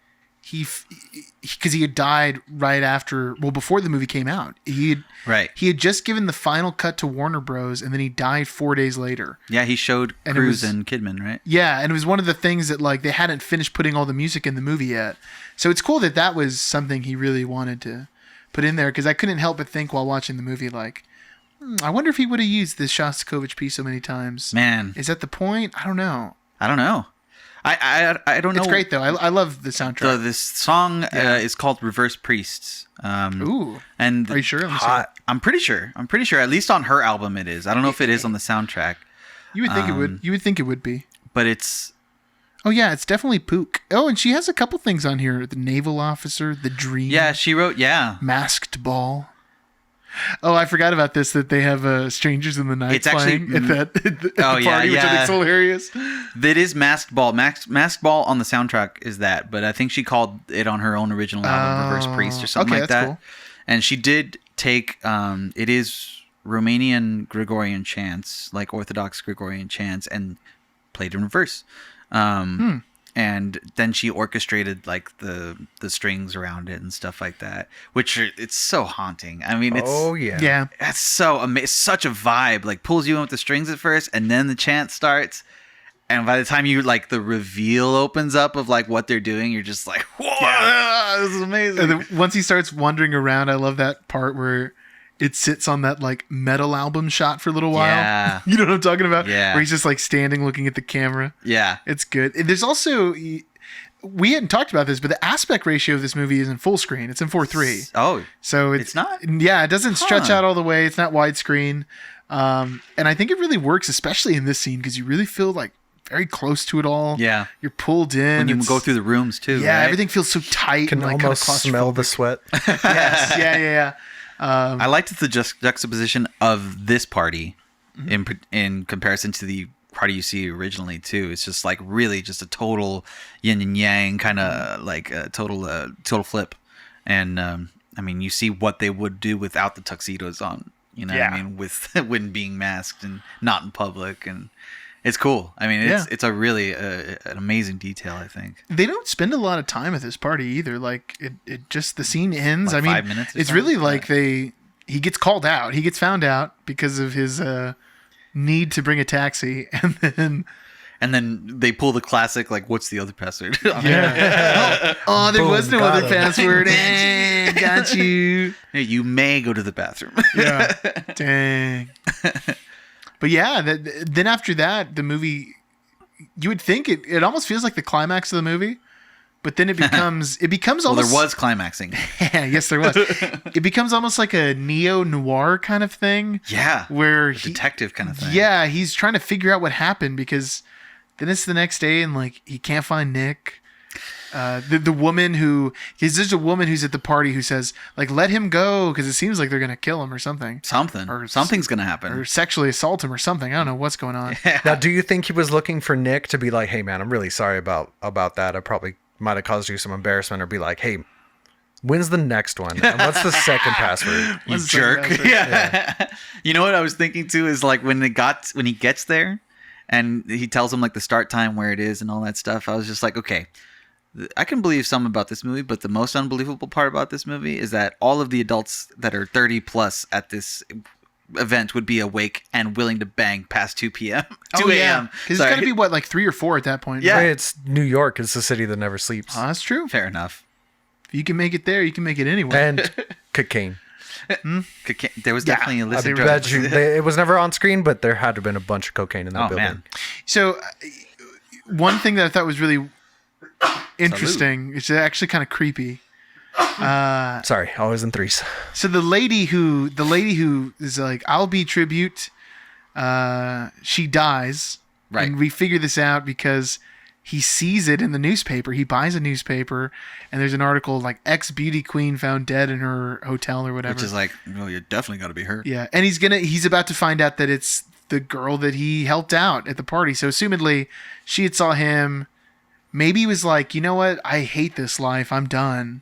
Speaker 1: because he had died right after, well, before the movie came out. He had just given the final cut to Warner Bros. And then he died 4 days later.
Speaker 3: Yeah, he showed
Speaker 1: And
Speaker 3: Cruise and Kidman, right?
Speaker 1: Yeah, and it was one of the things that like they hadn't finished putting all the music in the movie yet. So it's cool that was something he really wanted to put in there, because I couldn't help but think while watching the movie like, I wonder if he would have used this Shostakovich piece so many times.
Speaker 3: Man,
Speaker 1: Is that the point? I don't know.
Speaker 3: I don't know. I don't know.
Speaker 1: It's great though. I love the soundtrack.
Speaker 3: This song is called Reverse Priests.
Speaker 1: Ooh.
Speaker 3: And
Speaker 1: Are you sure? Let me see.
Speaker 3: I'm pretty sure. At least on her album it is. I don't know if it is on the soundtrack.
Speaker 1: You would think it would. You would think it would be.
Speaker 3: But it's
Speaker 1: Oh yeah, it's definitely Pook. Oh, and she has a couple things on here: the naval officer, the dream.
Speaker 3: yeah. She wrote
Speaker 1: Masked ball. Oh, I forgot about this. That they have Strangers in the Night
Speaker 3: It's actually-
Speaker 1: playing at the
Speaker 3: Oh,
Speaker 1: party,
Speaker 3: yeah,
Speaker 1: which I
Speaker 3: yeah.
Speaker 1: think's hilarious.
Speaker 3: That is Masked Ball. Masked Ball on the soundtrack is that, but I think she called it on her own original album, Reverse Priest or something
Speaker 1: okay,
Speaker 3: like
Speaker 1: that's
Speaker 3: that.
Speaker 1: cool.
Speaker 3: And she did take it is Romanian Gregorian chants, like Orthodox Gregorian chants, and played in reverse. And then she orchestrated like the strings around it and stuff like that, it's so haunting. I mean, it's
Speaker 1: Yeah.
Speaker 3: that's so amazing. Such a vibe, like pulls you in with the strings at first, and then the chant starts. And by the time you like the reveal opens up of like what they're doing, you're just like, whoa, this is amazing.
Speaker 1: And then once he starts wandering around, I love that part where it sits on that like metal album shot for a little while.
Speaker 3: Yeah.
Speaker 1: You know what I'm talking about?
Speaker 3: Yeah.
Speaker 1: Where he's just like standing looking at the camera.
Speaker 3: Yeah.
Speaker 1: It's good. There's also, we hadn't talked about this, but the aspect ratio of this movie is in full screen. It's in 4:3.
Speaker 3: Oh,
Speaker 1: So
Speaker 3: It's not?
Speaker 1: Yeah, it doesn't stretch
Speaker 3: Huh.
Speaker 1: out all the way. It's not widescreen. And I think it really works, especially in this scene, because you really feel like very close to it all.
Speaker 3: Yeah.
Speaker 1: You're pulled in.
Speaker 3: when you
Speaker 1: It's-
Speaker 3: go through the rooms too.
Speaker 1: Yeah,
Speaker 3: right?
Speaker 1: everything feels so tight.
Speaker 2: Can
Speaker 1: and like
Speaker 2: almost
Speaker 1: kind of
Speaker 2: smell the sweat.
Speaker 1: Yes. Yeah.
Speaker 3: I liked the juxtaposition of this party in comparison to the party you see originally too. It's just like really just a total yin and yang kind of like a total flip. And I mean, you see what they would do without the tuxedos on. You know what I mean? With when being masked and not in public, and it's cool. I mean, it's a really an amazing detail, I think.
Speaker 1: They don't spend a lot of time at this party either. Like it just the scene ends.
Speaker 3: Like
Speaker 1: I mean,
Speaker 3: 5 minutes or
Speaker 1: it's
Speaker 3: something?
Speaker 1: really like he gets called out. He gets found out because of his need to bring a taxi, and then
Speaker 3: they pull the classic like, what's the other password?
Speaker 1: oh, there
Speaker 2: Boom,
Speaker 1: was no
Speaker 2: got
Speaker 1: other
Speaker 2: him.
Speaker 1: password. Got you.
Speaker 3: Hey, you may go to the bathroom.
Speaker 1: Yeah. Dang. But yeah, then after that, the movie, you would think it almost feels like the climax of the movie, but then it becomes
Speaker 3: Well,
Speaker 1: almost.
Speaker 3: there was climaxing.
Speaker 1: Yes, there was. It becomes almost like a neo-noir kind of thing.
Speaker 3: Yeah.
Speaker 1: Where
Speaker 3: A detective kind of thing.
Speaker 1: Yeah, he's trying to figure out what happened, because then it's the next day and like he can't find Nick. The woman there's a woman who's at the party who says like, let him go, because it seems like they're gonna kill him or something,
Speaker 3: Something's gonna happen.
Speaker 1: or sexually assault him or something. I don't know what's going on.
Speaker 2: Now, do you think he was looking for Nick to be like, hey man, I'm really sorry about that. I probably might have caused you some embarrassment, or be like, hey, when's the next one? And what's the second password?
Speaker 3: You
Speaker 1: What's the
Speaker 3: jerk.
Speaker 1: password?
Speaker 3: Yeah. You know what I was thinking too is like when he gets there and he tells him like the start time, where it is and all that stuff. I was just like, okay, I can believe some about this movie, but the most unbelievable part about this movie is that all of the adults that are 30 plus at this event would be awake and willing to bang past 2 p.m. 2
Speaker 1: Oh,
Speaker 3: a.m.
Speaker 1: yeah. Because it's got to be, what, like 3 or 4 at that point?
Speaker 3: Yeah.
Speaker 2: Hey, it's New York. It's the city that never sleeps.
Speaker 1: Oh, that's true.
Speaker 3: Fair enough.
Speaker 1: If you can make it there, you can make it anywhere.
Speaker 2: And cocaine.
Speaker 3: There was definitely
Speaker 2: I
Speaker 3: illicit
Speaker 2: bet
Speaker 3: drugs.
Speaker 2: you, it was never on screen, but there had to have been a bunch of cocaine in that
Speaker 3: Oh,
Speaker 2: building.
Speaker 3: man.
Speaker 1: So, one thing that I thought was really interesting, it's actually kind of creepy.
Speaker 2: Sorry, always in threes.
Speaker 1: So the lady who is like, I'll be tribute, she dies.
Speaker 3: Right.
Speaker 1: And we figure this out because he sees it in the newspaper. He buys a newspaper, and there's an article like ex-beauty queen found dead in her hotel or whatever.
Speaker 3: Which is like, well, you definitely got to be hurt.
Speaker 1: Yeah, and he's about to find out that it's the girl that he helped out at the party. So assumedly, she had saw him. Maybe he was like, you know what? I hate this life. I'm done.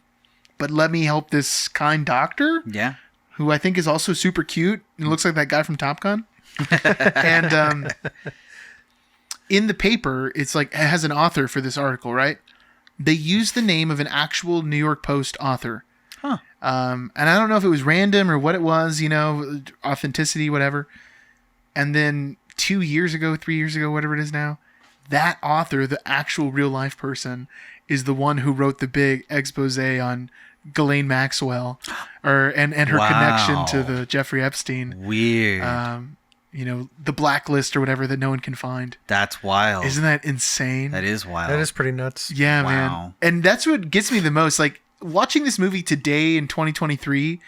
Speaker 1: But let me help this kind doctor,
Speaker 3: Yeah.
Speaker 1: who I think is also super cute and looks like that guy from Top Gun. And in the paper, it's like it has an author for this article, right? They use the name of an actual New York Post author.
Speaker 3: Huh.
Speaker 1: And I don't know if it was random or what it was, authenticity, whatever. And then 2 years ago, 3 years ago, whatever it is now, that author, the actual real life person, is the one who wrote the big expose on Ghislaine Maxwell and her
Speaker 3: Wow.
Speaker 1: connection to the Jeffrey Epstein,
Speaker 3: Weird.
Speaker 1: the blacklist or whatever that no one can find.
Speaker 3: That's wild.
Speaker 1: Isn't that insane?
Speaker 3: That is wild.
Speaker 2: That is pretty nuts.
Speaker 1: Yeah,
Speaker 3: Wow.
Speaker 1: man. And that's what gets me the most. Like, watching this movie today in 2023,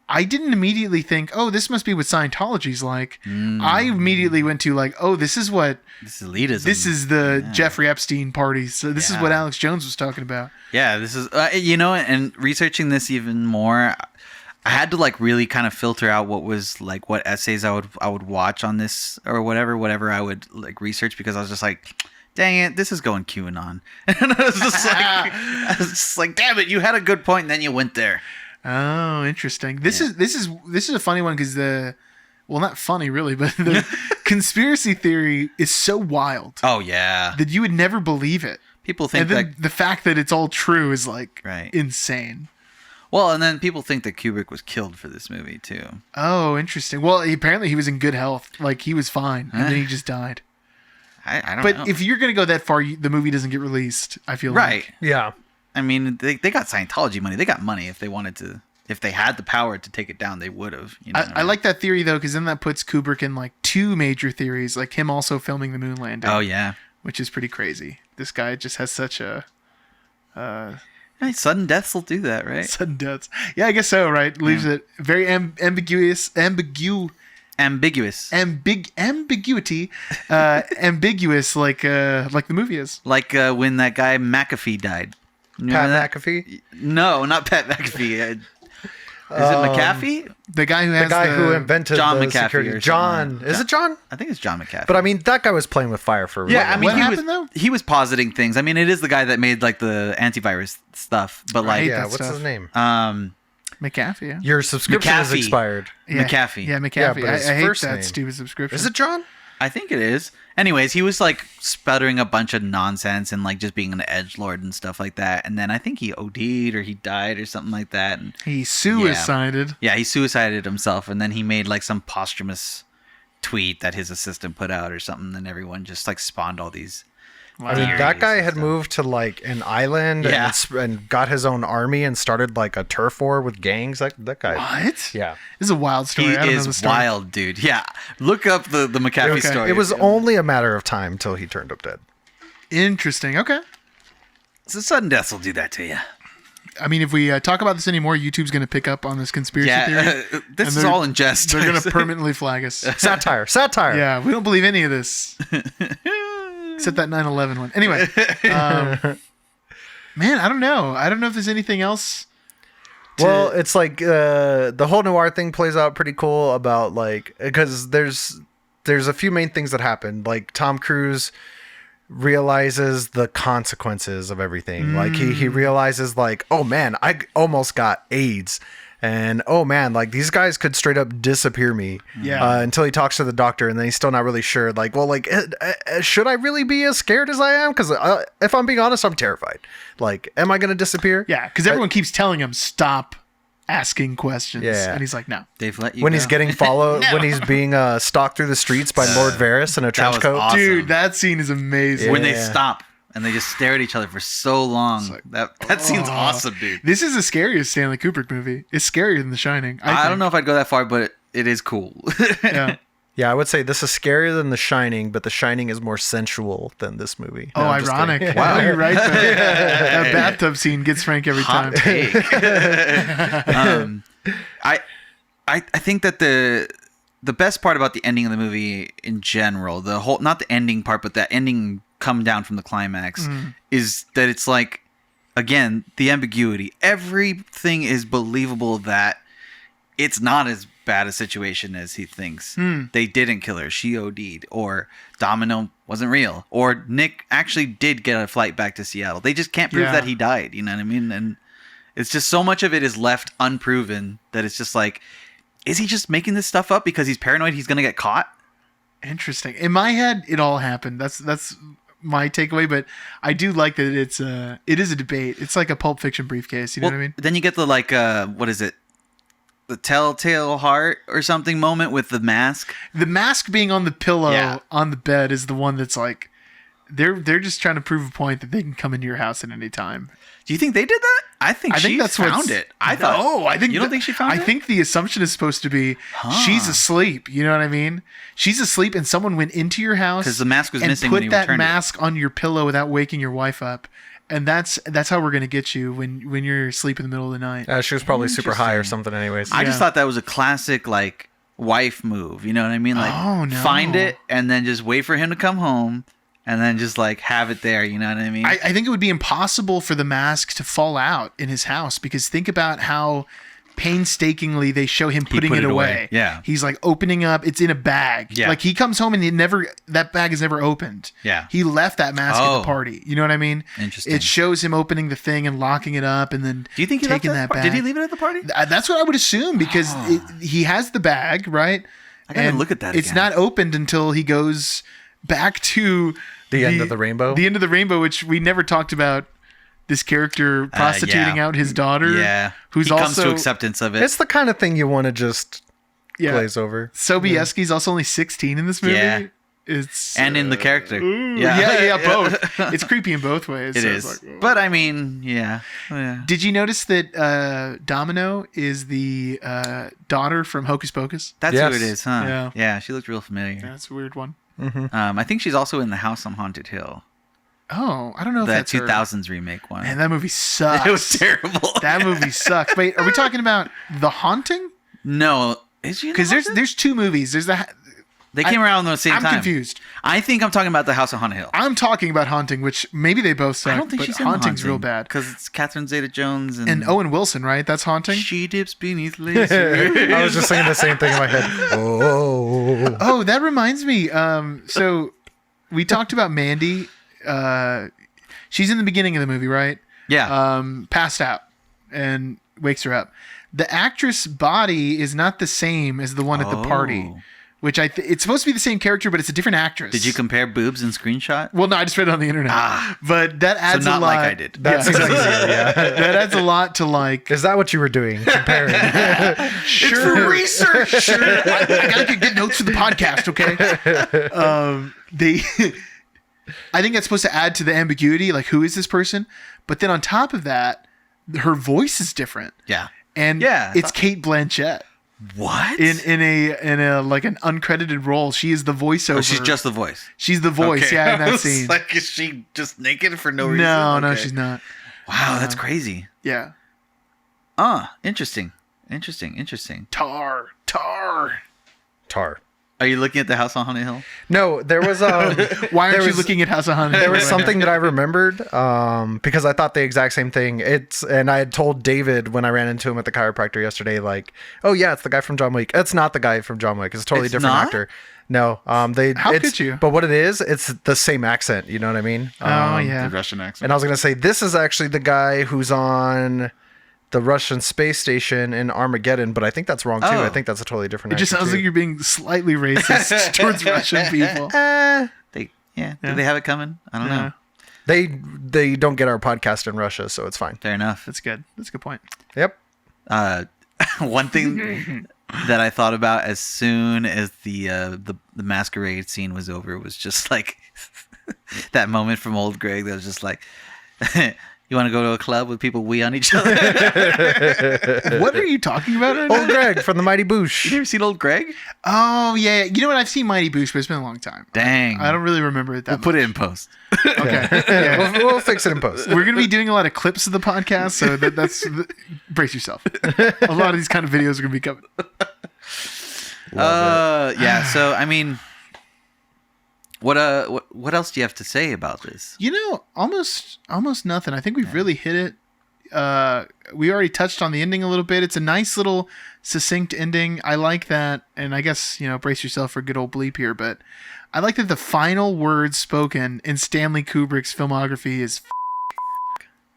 Speaker 1: I didn't immediately think, oh, this must be what Scientology's like. I immediately went to like, oh, this is what
Speaker 3: This is elitism.
Speaker 1: this is the Jeffrey Epstein party. So this is
Speaker 3: Yeah.
Speaker 1: what Alex Jones was talking about.
Speaker 3: Yeah, this is and researching this even more, I had to like really kind of filter out what essays I would watch on this or whatever I would like research, because I was just like, dang it, this is going QAnon. And I was just like, damn it, you had a good point and then you went there.
Speaker 1: Oh, interesting. This is a funny one because not funny really, but the conspiracy theory is so wild
Speaker 3: Oh yeah.
Speaker 1: that you would never believe it.
Speaker 3: People think
Speaker 1: And then
Speaker 3: that
Speaker 1: the fact that it's all true is like
Speaker 3: Right.
Speaker 1: insane.
Speaker 3: well, and then people think that Kubrick was killed for this movie too.
Speaker 1: Oh, interesting. Well, apparently he was in good health. Like, he was fine. And then he just died.
Speaker 3: I don't
Speaker 1: But
Speaker 3: know.
Speaker 1: if you're going to go that far, the movie doesn't get released, I feel
Speaker 3: right.
Speaker 1: like.
Speaker 2: Yeah.
Speaker 3: I mean, they got Scientology money. They got money if they wanted to. If they had the power to take it down, they would have. You know what
Speaker 1: I like that theory, though, because then that puts Kubrick in, like, 2 major theories, like him also filming the moon landing.
Speaker 3: Oh, yeah.
Speaker 1: Which is pretty crazy. This guy just has such a
Speaker 3: Hey, sudden deaths will do that, right?
Speaker 1: sudden death. Yeah, I guess so, right? Leaves it very ambiguity,
Speaker 3: Ambiguous.
Speaker 1: ambiguity, ambiguous, like the movie is.
Speaker 3: Like when that guy McAfee died. Remember
Speaker 2: Pat
Speaker 3: that?
Speaker 2: McAfee?
Speaker 3: No, not Pat McAfee. Is it McAfee?
Speaker 1: The guy who has
Speaker 2: The guy who invented
Speaker 3: John
Speaker 2: the
Speaker 3: McAfee
Speaker 2: security.
Speaker 3: or
Speaker 2: John.
Speaker 3: something.
Speaker 2: Is it John?
Speaker 3: I think it's John McAfee.
Speaker 2: But I mean, that guy was playing with fire for a
Speaker 3: yeah, I mean,
Speaker 1: What
Speaker 3: he
Speaker 1: happened,
Speaker 3: was
Speaker 1: though?
Speaker 3: he was positing things. I mean, it is the guy that made like the antivirus stuff. But
Speaker 1: I
Speaker 3: like,
Speaker 1: hate
Speaker 2: yeah,
Speaker 1: that
Speaker 2: what's
Speaker 1: stuff.
Speaker 2: his name?
Speaker 1: McAfee, yeah.
Speaker 2: Your subscription is
Speaker 3: McAfee.
Speaker 2: expired.
Speaker 1: Yeah.
Speaker 3: McAfee.
Speaker 1: Yeah, McAfee.
Speaker 2: Yeah, but his
Speaker 1: I hate
Speaker 2: first
Speaker 1: that
Speaker 2: name.
Speaker 1: stupid subscription.
Speaker 2: Is it John?
Speaker 3: I think it is. Anyways, he was like sputtering a bunch of nonsense and like just being an edgelord and stuff like that. And then I think he OD'd or he died or something like that. And
Speaker 1: He suicided.
Speaker 3: yeah, he suicided himself. And then he made like some posthumous tweet that his assistant put out or something. And everyone just like spawned all these.
Speaker 2: I mean, that guy had moved to like an island
Speaker 3: Yeah.
Speaker 2: and got his own army and started like a turf war with gangs. That guy.
Speaker 1: What?
Speaker 2: Yeah.
Speaker 1: This is a wild story.
Speaker 3: He
Speaker 1: I don't know the
Speaker 3: is
Speaker 1: story.
Speaker 3: wild, dude. Yeah, look up the McAfee
Speaker 1: Okay.
Speaker 3: story.
Speaker 2: It was only a matter of time till he turned up dead.
Speaker 1: Interesting. Okay.
Speaker 3: So sudden deaths will do that to you.
Speaker 1: I mean, if we talk about this anymore, YouTube's going to pick up on this conspiracy theory.
Speaker 3: Yeah, this
Speaker 1: And
Speaker 3: is
Speaker 1: they're-
Speaker 3: all in jest.
Speaker 1: They're going to permanently flag us.
Speaker 2: Satire. Satire.
Speaker 1: Yeah, we don't believe any of this. Except that 9/11 one. Anyway. Man, I don't know. I don't know if there's anything else.
Speaker 2: Well, it's like the whole noir thing plays out pretty cool about like because there's a few main things that happen. Like Tom Cruise realizes the consequences of everything. Like he realizes like, oh man, I almost got AIDS. And oh man, like these guys could straight up disappear me.
Speaker 1: Yeah.
Speaker 2: Until he talks to the doctor, and then he's still not really sure. Like, well, like, should I really be as scared as I am? Because if I'm being honest, I'm terrified. Like, am I going to disappear?
Speaker 1: Yeah, because everyone keeps telling him, stop asking questions.
Speaker 2: Yeah.
Speaker 1: And he's like, no.
Speaker 3: They've let you
Speaker 2: When
Speaker 3: go.
Speaker 2: he's getting followed, when he's being stalked through the streets by Lord Varys in a trench
Speaker 3: was
Speaker 2: coat.
Speaker 3: awesome.
Speaker 1: Dude, that scene is amazing.
Speaker 3: when they
Speaker 2: Yeah.
Speaker 3: stop and they just stare at each other for so long.
Speaker 1: like,
Speaker 3: that scene's awesome, dude.
Speaker 1: This is the scariest Stanley Kubrick movie. It's scarier than The Shining.
Speaker 3: I don't know if I'd go that far, but it is cool.
Speaker 1: Yeah.
Speaker 2: Yeah, I would say this is scarier than The Shining, but The Shining is more sensual than this movie.
Speaker 1: Oh,
Speaker 2: No, I'm just
Speaker 1: ironic.
Speaker 2: kidding.
Speaker 1: Wow, you're right. Though. That bathtub scene gets Frank every time.
Speaker 3: Hot take. I think that the best part about the ending of the movie in general, the whole, not the ending part, but that ending come down from the climax, is that it's like, again, the ambiguity. Everything is believable that it's not as bad a situation as he thinks. They didn't kill her. She OD'd. Or Domino wasn't real. Or Nick actually did get a flight back to Seattle. They just can't prove
Speaker 1: Yeah.
Speaker 3: that he died. You know what I mean? And it's just so much of it is left unproven that it's just like, is he just making this stuff up because he's paranoid he's going to get caught?
Speaker 1: Interesting. In my head, it all happened. That's my takeaway. But I do like that it is a debate. It's like a Pulp Fiction briefcase. You know what I mean?
Speaker 3: Then you get the what is it? The telltale heart or something moment with the mask.
Speaker 1: The mask being on the pillow
Speaker 3: Yeah.
Speaker 1: on the bed is the one that's like they're just trying to prove a point that they can come into your house at any time.
Speaker 3: Do you think they did that? I think she found it. I thought.
Speaker 1: No, I think
Speaker 3: you don't think she found it.
Speaker 1: I think the assumption is supposed to be she's asleep. You know what I mean? She's asleep, and someone went into your house
Speaker 3: 'Cause the mask was
Speaker 1: and
Speaker 3: missing
Speaker 1: put
Speaker 3: when he
Speaker 1: that
Speaker 3: returned it.
Speaker 1: mask on your pillow without waking your wife up, and that's how we're gonna get you when you're asleep in the middle of the night.
Speaker 2: She was probably super high or something anyways.
Speaker 3: I just
Speaker 1: Yeah.
Speaker 3: thought that was a classic wife move. You know what I mean? Like
Speaker 1: Oh, no.
Speaker 3: find it and then just wait for him to come home and then just have it there. You know what I mean?
Speaker 1: I think it would be impossible for the mask to fall out in his house because think about how painstakingly they show him putting
Speaker 3: put
Speaker 1: it
Speaker 3: it
Speaker 1: away.
Speaker 3: away. Yeah.
Speaker 1: He's like opening up. It's in a bag.
Speaker 3: Yeah.
Speaker 1: Like he comes home and that bag is never opened.
Speaker 3: Yeah.
Speaker 1: He left that mask at
Speaker 3: Oh.
Speaker 1: the party. You know what I mean?
Speaker 3: Interesting.
Speaker 1: It shows him opening the thing and locking it up and then
Speaker 3: Do you think he left
Speaker 1: taking
Speaker 3: it
Speaker 1: that
Speaker 3: at the
Speaker 1: bag.
Speaker 3: Did he leave it at the party?
Speaker 1: That's what I would assume because he has the bag, right?
Speaker 3: I gotta
Speaker 1: And
Speaker 3: look at that
Speaker 1: It's
Speaker 3: again.
Speaker 1: not opened until he goes back to
Speaker 2: The end of the rainbow?
Speaker 1: The end of the rainbow, which we never talked about. This character prostituting
Speaker 3: yeah.
Speaker 1: out his daughter.
Speaker 3: Yeah.
Speaker 1: Who's
Speaker 3: he
Speaker 1: also
Speaker 3: comes to acceptance of it.
Speaker 2: It's the kind of thing you want to just
Speaker 1: yeah.
Speaker 2: glaze over.
Speaker 1: Sobieski's also only 16 in this movie.
Speaker 3: Yeah.
Speaker 1: It's
Speaker 3: and in the character.
Speaker 1: yeah, both. It's creepy in both ways.
Speaker 3: It
Speaker 1: so
Speaker 3: is.
Speaker 1: it's like,
Speaker 3: But I mean, yeah.
Speaker 1: did you notice that Domino is the daughter from Hocus Pocus?
Speaker 3: That's
Speaker 2: Yes.
Speaker 3: who it is, huh?
Speaker 1: Yeah.
Speaker 3: Yeah, she looked real familiar.
Speaker 1: That's a weird one.
Speaker 3: I think she's also in The House on Haunted Hill.
Speaker 1: Oh, I don't know if
Speaker 3: That
Speaker 1: that's her.
Speaker 3: 2000s remake one.
Speaker 1: Man, that movie sucks.
Speaker 3: It was terrible.
Speaker 1: That movie sucks. Wait, are we talking about The Haunting?
Speaker 3: No. Is she in
Speaker 1: Because
Speaker 3: The Haunted?
Speaker 1: there's two movies. There's
Speaker 3: They came around at the same
Speaker 1: I'm
Speaker 3: time.
Speaker 1: confused.
Speaker 3: I think I'm talking about The House on Haunted Hill.
Speaker 1: I'm talking about Haunting, which maybe they both suck.
Speaker 3: I don't think
Speaker 1: but
Speaker 3: she's in
Speaker 1: Haunting's real bad.
Speaker 3: because it's Catherine Zeta-Jones
Speaker 1: And Owen Wilson, right? That's Haunting.
Speaker 3: She dips beneath laser.
Speaker 2: I was just saying the same thing in my head. Oh.
Speaker 1: Oh, that reminds me. So we talked about Mandy. She's in the beginning of the movie, right?
Speaker 3: Yeah.
Speaker 1: Passed out and wakes her up. The actress body is not the same as the one at the party,
Speaker 3: Oh.
Speaker 1: which it's supposed to be the same character, but it's a different actress.
Speaker 3: Did you compare boobs in screenshot?
Speaker 1: Well, no, I just read it on the internet. But that adds
Speaker 3: not
Speaker 1: a lot.
Speaker 3: like I did.
Speaker 2: That's exactly yeah.
Speaker 1: That adds a lot to like.
Speaker 2: Is that what you were doing? Comparing.
Speaker 1: Sure. Research. Sure. I gotta get notes for the podcast. Okay. I think that's supposed to add to the ambiguity. Like, who is this person? But then on top of that, her voice is different,
Speaker 3: Yeah.
Speaker 1: and
Speaker 3: Yeah,
Speaker 1: it's Kate Blanchett
Speaker 3: What?
Speaker 1: in a like an uncredited role. She is the voiceover.
Speaker 3: Oh, she's just the voice.
Speaker 1: She's the voice.
Speaker 3: Okay.
Speaker 1: Yeah, in
Speaker 3: I
Speaker 1: that
Speaker 3: was
Speaker 1: scene.
Speaker 3: Like, is she just naked for no reason?
Speaker 1: No,
Speaker 3: Okay.
Speaker 1: she's not.
Speaker 3: Wow, that's crazy.
Speaker 1: Yeah.
Speaker 3: Interesting.
Speaker 1: Tar.
Speaker 2: Tar.
Speaker 3: Are you looking at The House on Haunted Hill?
Speaker 2: No, there was
Speaker 1: Why aren't
Speaker 2: There
Speaker 1: you
Speaker 2: was-
Speaker 1: looking at House of Haunted?
Speaker 2: there was something that I remembered because I thought the exact same thing. And I had told David when I ran into him at the chiropractor yesterday, like, oh yeah, it's the guy from John Wick. It's not the guy from John Wick. It's a totally
Speaker 3: It's
Speaker 2: different
Speaker 3: not?
Speaker 2: actor. No,
Speaker 1: How
Speaker 2: it's-
Speaker 1: could you?
Speaker 2: But what it is, it's the same accent. You know what I mean?
Speaker 1: Oh yeah.
Speaker 3: The Russian accent.
Speaker 2: And I was gonna say this is actually the guy who's on the Russian space station in Armageddon, but I think that's wrong too.
Speaker 3: Oh.
Speaker 2: I think that's a totally different.
Speaker 1: It just
Speaker 2: actor,
Speaker 1: sounds
Speaker 2: too.
Speaker 1: like you're being slightly racist towards Russian people.
Speaker 3: Did they have it coming? I don't know.
Speaker 2: They don't get our podcast in Russia, so it's fine.
Speaker 3: Fair enough.
Speaker 1: That's good. That's a good point.
Speaker 2: Yep.
Speaker 3: One thing that I thought about as soon as the masquerade scene was over was just like that moment from Old Greg that was just like, you want to go to a club with people wee on each other?
Speaker 1: What are you talking about right now?
Speaker 2: Old Greg from the Mighty Boosh.
Speaker 3: You ever seen Old Greg?
Speaker 1: Oh, yeah. You know what? I've seen Mighty Boosh, but it's been a long time.
Speaker 3: Dang.
Speaker 1: I don't really remember it that
Speaker 3: We'll
Speaker 1: much.
Speaker 3: put it in post.
Speaker 1: Okay. Yeah.
Speaker 2: We'll fix it in post.
Speaker 1: We're going to be doing a lot of clips of the podcast, so that's brace yourself. A lot of these kind of videos are going to be coming.
Speaker 3: Yeah. So I mean, what else do you have to say about this?
Speaker 1: You know, almost nothing. I think we've really hit it. We already touched on the ending a little bit. It's a nice little succinct ending. I like that. And I guess, brace yourself for a good old bleep here, but I like that the final word spoken in Stanley Kubrick's filmography is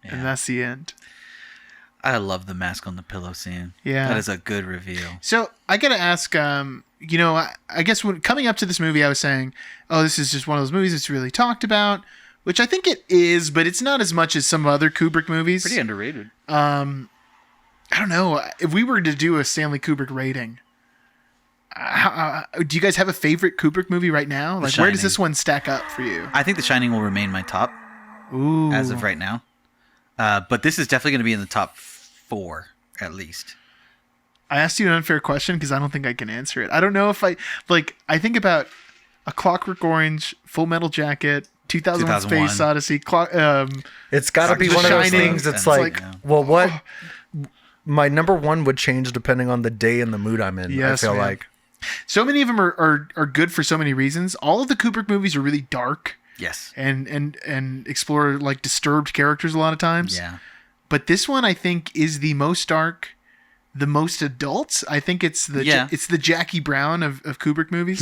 Speaker 1: and that's the end.
Speaker 3: I love the mask on the pillow scene.
Speaker 1: Yeah.
Speaker 3: That is a good reveal.
Speaker 1: So I got to ask, I guess when coming up to this movie, I was saying, oh, this is just one of those movies that's really talked about, which I think it is, but it's not as much as some other Kubrick movies.
Speaker 3: Pretty underrated.
Speaker 1: I don't know. If we were to do a Stanley Kubrick rating, do you guys have a favorite Kubrick movie right now? Like, where does
Speaker 3: Shining.
Speaker 1: this one stack up for you?
Speaker 3: I think The Shining will remain my top
Speaker 1: Ooh.
Speaker 3: as of right now. But this is definitely going to be in the top 4 at least.
Speaker 1: I asked you an unfair question because I don't think I can answer it. I don't know if I think about A Clockwork Orange, Full Metal Jacket, 2001 Space Odyssey.
Speaker 2: It's got to be
Speaker 1: The
Speaker 2: one of those
Speaker 1: Shining.
Speaker 2: things. It's
Speaker 3: It's
Speaker 2: like,
Speaker 3: like-
Speaker 2: well, what? My number one would change depending on the day and the mood I'm in.
Speaker 1: Yes,
Speaker 2: I feel
Speaker 1: man.
Speaker 2: like.
Speaker 1: So many of them are good for so many reasons. All of the Kubrick movies are really dark
Speaker 3: Yes.
Speaker 1: and explore like disturbed characters a lot of times.
Speaker 3: Yeah.
Speaker 1: But this one I think is the most dark, the most adult. I think it's the Jackie Brown of Kubrick movies.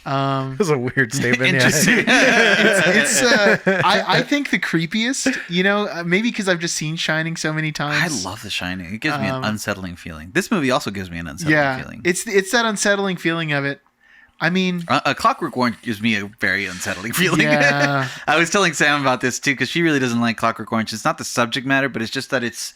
Speaker 2: That was a weird statement.
Speaker 3: Interesting.
Speaker 1: I think the creepiest, maybe because I've just seen Shining so many
Speaker 3: I
Speaker 1: times.
Speaker 3: love The Shining. It gives me an unsettling feeling. This movie also gives me an unsettling feeling.
Speaker 1: It's that unsettling feeling of it. I mean,
Speaker 3: A Clockwork Orange gives me a very unsettling feeling.
Speaker 1: Yeah.
Speaker 3: I was telling Sam about this too because she really doesn't like Clockwork Orange. It's not the subject matter, but it's just that it's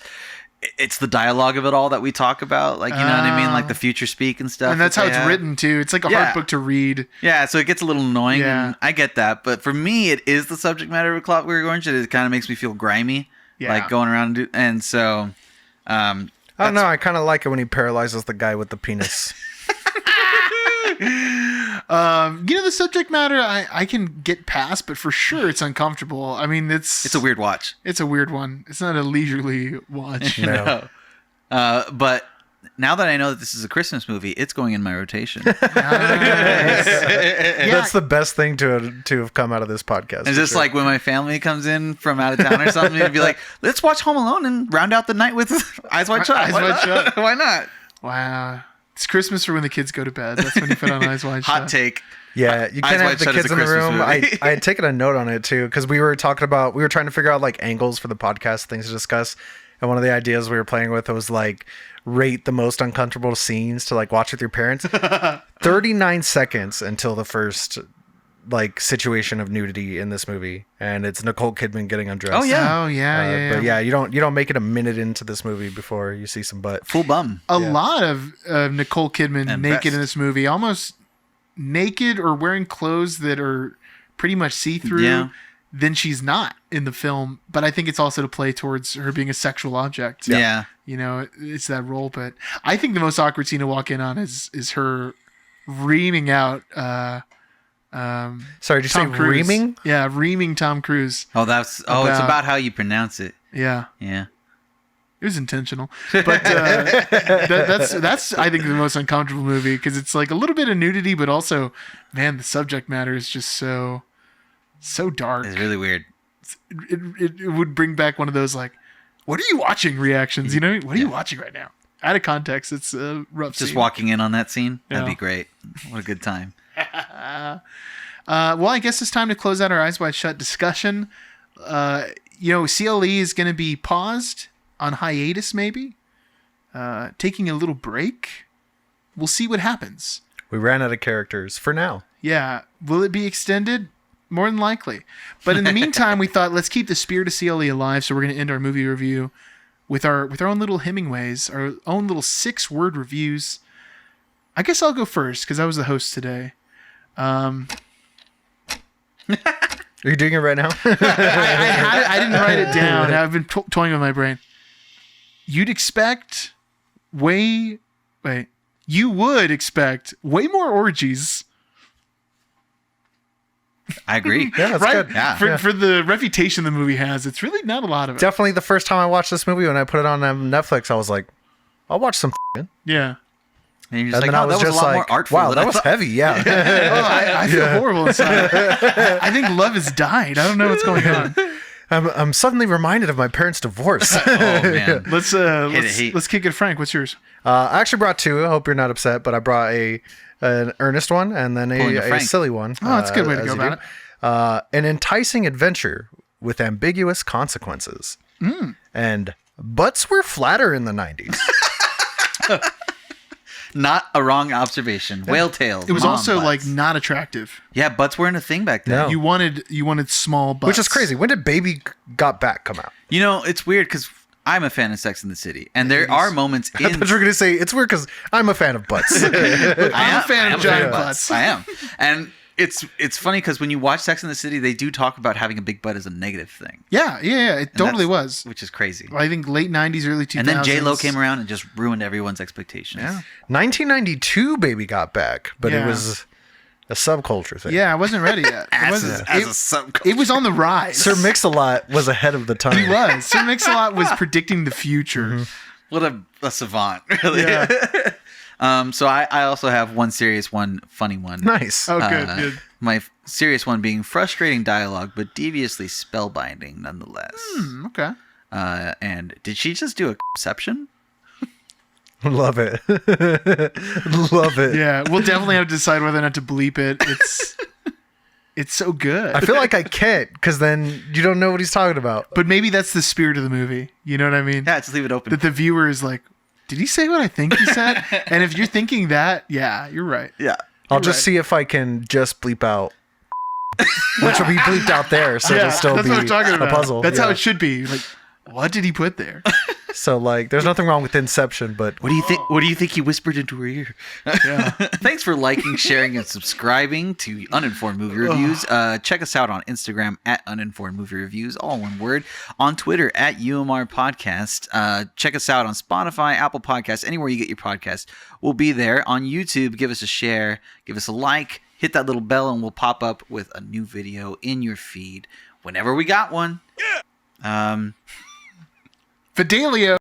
Speaker 3: the dialogue of it all that we talk about. Like, you know what I mean? Like the future speak and stuff.
Speaker 1: and that's
Speaker 3: that
Speaker 1: how
Speaker 3: they
Speaker 1: it's
Speaker 3: have.
Speaker 1: written too. It's like a
Speaker 3: Yeah.
Speaker 1: hard book to read.
Speaker 3: Yeah, so it gets a little annoying.
Speaker 1: Yeah.
Speaker 3: And I get that, but for me, it is the subject matter of Clockwork Orange. It kind of makes me feel grimy,
Speaker 1: Yeah.
Speaker 3: like going around and so.
Speaker 2: I don't know. I kind of like it when he paralyzes the guy with the penis.
Speaker 1: The subject matter I can get past, but for sure it's uncomfortable. I mean,
Speaker 3: It's a weird watch.
Speaker 1: It's a weird one. It's not a leisurely watch.
Speaker 2: No.
Speaker 3: But now that I know that this is a Christmas movie, it's going in my rotation.
Speaker 2: That's the best thing to have come out of this podcast.
Speaker 3: It's
Speaker 2: for
Speaker 3: just
Speaker 2: sure.
Speaker 3: like when my family comes in from out of town or something, it'd be like, let's watch Home Alone and round out the night with Eyes Wide Shut.
Speaker 1: Eyes
Speaker 3: Why
Speaker 1: Wide
Speaker 3: not?
Speaker 1: Shut.
Speaker 3: Why not?
Speaker 1: Wow. It's Christmas for when the kids go to bed. That's when you put on Eyes Wide Shut.
Speaker 3: Hot take.
Speaker 2: Yeah, you
Speaker 3: Eyes
Speaker 2: can't
Speaker 3: Wide
Speaker 2: have the
Speaker 3: Shut is
Speaker 2: kids
Speaker 3: a
Speaker 2: in the
Speaker 3: Christmas
Speaker 2: room.
Speaker 3: movie.
Speaker 2: I had taken a note on it too because we were trying to figure out like angles for the podcast, things to discuss. And one of the ideas we were playing with was like rate the most uncomfortable scenes to like watch with your parents. 39 seconds until the first like situation of nudity in this movie, and it's Nicole Kidman getting undressed.
Speaker 3: Oh, yeah.
Speaker 1: Oh yeah.
Speaker 2: But yeah, you don't make it a minute into this movie before you see some butt.
Speaker 3: Full bum.
Speaker 1: A lot of Nicole Kidman
Speaker 3: And
Speaker 1: naked
Speaker 3: breast.
Speaker 1: in this movie, almost naked or wearing clothes that are pretty much see-through.
Speaker 3: Yeah.
Speaker 1: Then she's not in the film, but I think it's also to play towards her being a sexual object.
Speaker 3: Yeah.
Speaker 1: It's that role. But I think the most awkward scene to walk in on is her reaming out.
Speaker 2: Sorry, did you say
Speaker 1: Tom Cruise.
Speaker 2: reaming?
Speaker 1: Yeah, reaming Tom Cruise.
Speaker 3: Oh, it's about how you pronounce it.
Speaker 1: Yeah.
Speaker 3: Yeah.
Speaker 1: It was intentional, but that's I think the most uncomfortable movie because it's like a little bit of nudity, but also, man, the subject matter is just so dark.
Speaker 3: It's really weird.
Speaker 1: It would bring back one of those like, "What are you watching?" reactions. What are you watching right now? Out of context, it's a rough.
Speaker 3: Just
Speaker 1: scene.
Speaker 3: walking in on that scene. That'd
Speaker 1: Yeah.
Speaker 3: be great. What a good time.
Speaker 1: Well, I guess it's time to close out our Eyes Wide Shut discussion. CLE is going to be paused on hiatus, maybe taking a little break. We'll see what happens.
Speaker 2: We ran out of characters for now.
Speaker 1: Yeah. Will it be extended? More than likely. But in the meantime, we thought let's keep the spirit of CLE alive. So we're going to end our movie review with our own little Hemingways, our own little 6-word reviews. I guess I'll go first because I was the host today.
Speaker 2: Are you doing it right now?
Speaker 1: I didn't write it down. I've been toying with my brain. You would expect way more orgies.
Speaker 3: I agree.
Speaker 2: Yeah, that's
Speaker 1: Right?
Speaker 2: good.
Speaker 3: Yeah.
Speaker 1: For the reputation the movie has, it's really not a lot of it.
Speaker 2: Definitely the first time I watched this movie, when I put it on Netflix, I was like, I'll watch some f***ing.
Speaker 1: Yeah.
Speaker 3: And you're just
Speaker 2: And
Speaker 3: like,
Speaker 2: then I
Speaker 3: oh, that
Speaker 2: was
Speaker 3: was a
Speaker 2: just
Speaker 3: lot more
Speaker 2: like,
Speaker 3: artful.
Speaker 2: wow,
Speaker 3: than
Speaker 2: that
Speaker 3: I
Speaker 2: was
Speaker 3: thought.
Speaker 2: heavy. Yeah.
Speaker 1: I feel horrible inside. I think love has died. I don't know what's going on.
Speaker 2: I'm suddenly reminded of my parents' divorce.
Speaker 3: Oh, man.
Speaker 1: Let's kick it, Frank. What's yours?
Speaker 2: I actually brought two. I hope you're not upset, but I brought an earnest one and then
Speaker 3: Pulling a
Speaker 2: a
Speaker 3: Frank.
Speaker 2: silly one.
Speaker 1: Oh, that's a good way to
Speaker 2: as
Speaker 1: go
Speaker 2: you
Speaker 1: about
Speaker 2: do. An enticing adventure with ambiguous consequences. And butts were flatter in the 90s.
Speaker 3: Not a wrong observation. Whale tails.
Speaker 1: It was
Speaker 3: mom
Speaker 1: also
Speaker 3: butts.
Speaker 1: like not attractive.
Speaker 3: Yeah, butts weren't a thing back then.
Speaker 2: No.
Speaker 1: You wanted small butts,
Speaker 2: Which is crazy. When did Baby Got Back come out?
Speaker 3: You know, it's weird because I'm a fan of Sex in the City, and there are moments
Speaker 2: I thought
Speaker 3: in.
Speaker 2: you were going to say it's weird because I'm a fan of butts.
Speaker 1: I'm a fan of giant
Speaker 3: fan
Speaker 1: butts.
Speaker 3: I am, and it's funny because when you watch Sex in the City, they do talk about having a big butt as a negative thing,
Speaker 1: Yeah. It totally
Speaker 3: that's-
Speaker 1: was.
Speaker 3: which is crazy.
Speaker 1: I think late 90s, early 2000s.
Speaker 3: And then J Lo came around and just ruined everyone's expectations.
Speaker 1: Yeah.
Speaker 2: 1992 Baby Got Back, but
Speaker 1: Yeah.
Speaker 2: it was a subculture thing.
Speaker 1: Yeah, I wasn't ready yet.
Speaker 3: As
Speaker 1: It
Speaker 3: a subculture.
Speaker 1: it was on the rise.
Speaker 2: Sir Mix-a-Lot was ahead of the time.
Speaker 1: He was. Sir Mix-a-Lot was predicting the future.
Speaker 3: What a savant, really.
Speaker 1: Yeah.
Speaker 3: So I also have one serious, one funny one.
Speaker 2: Nice.
Speaker 1: Oh, good.
Speaker 3: My serious one being frustrating dialogue, but deviously spellbinding nonetheless.
Speaker 1: Okay.
Speaker 3: And did she just do a conception?
Speaker 2: Love it. Love it.
Speaker 1: Yeah, we'll definitely have to decide whether or not to bleep it. It's so good.
Speaker 2: I feel like I can't because then you don't know what he's talking about.
Speaker 1: But maybe that's the spirit of the movie. You know what I mean?
Speaker 3: Yeah, just leave it open.
Speaker 1: That the viewer is like, did he say what I think he said? And if you're thinking that, yeah, you're right.
Speaker 3: Yeah.
Speaker 2: I'll just
Speaker 1: right.
Speaker 2: see if I can just bleep out, which will be bleeped out there, so it'll still
Speaker 1: that's
Speaker 2: be
Speaker 1: what I'm talking about.
Speaker 2: a puzzle.
Speaker 1: That's how
Speaker 2: Yeah.
Speaker 1: it should be. Like, what did he put there?
Speaker 2: So like, there's nothing wrong with Inception, but
Speaker 3: What do you think? What do you think he whispered into her ear?
Speaker 1: Yeah.
Speaker 3: Thanks for liking, sharing, and subscribing to Uninformed Movie Reviews. Check us out on Instagram at Uninformed Movie Reviews, all one word. On Twitter at UMR Podcast. Check us out on Spotify, Apple Podcasts, anywhere you get your podcast. We'll be there. On YouTube, give us a share, give us a like, hit that little bell, and we'll pop up with a new video in your feed whenever we got one.
Speaker 1: Fidelio.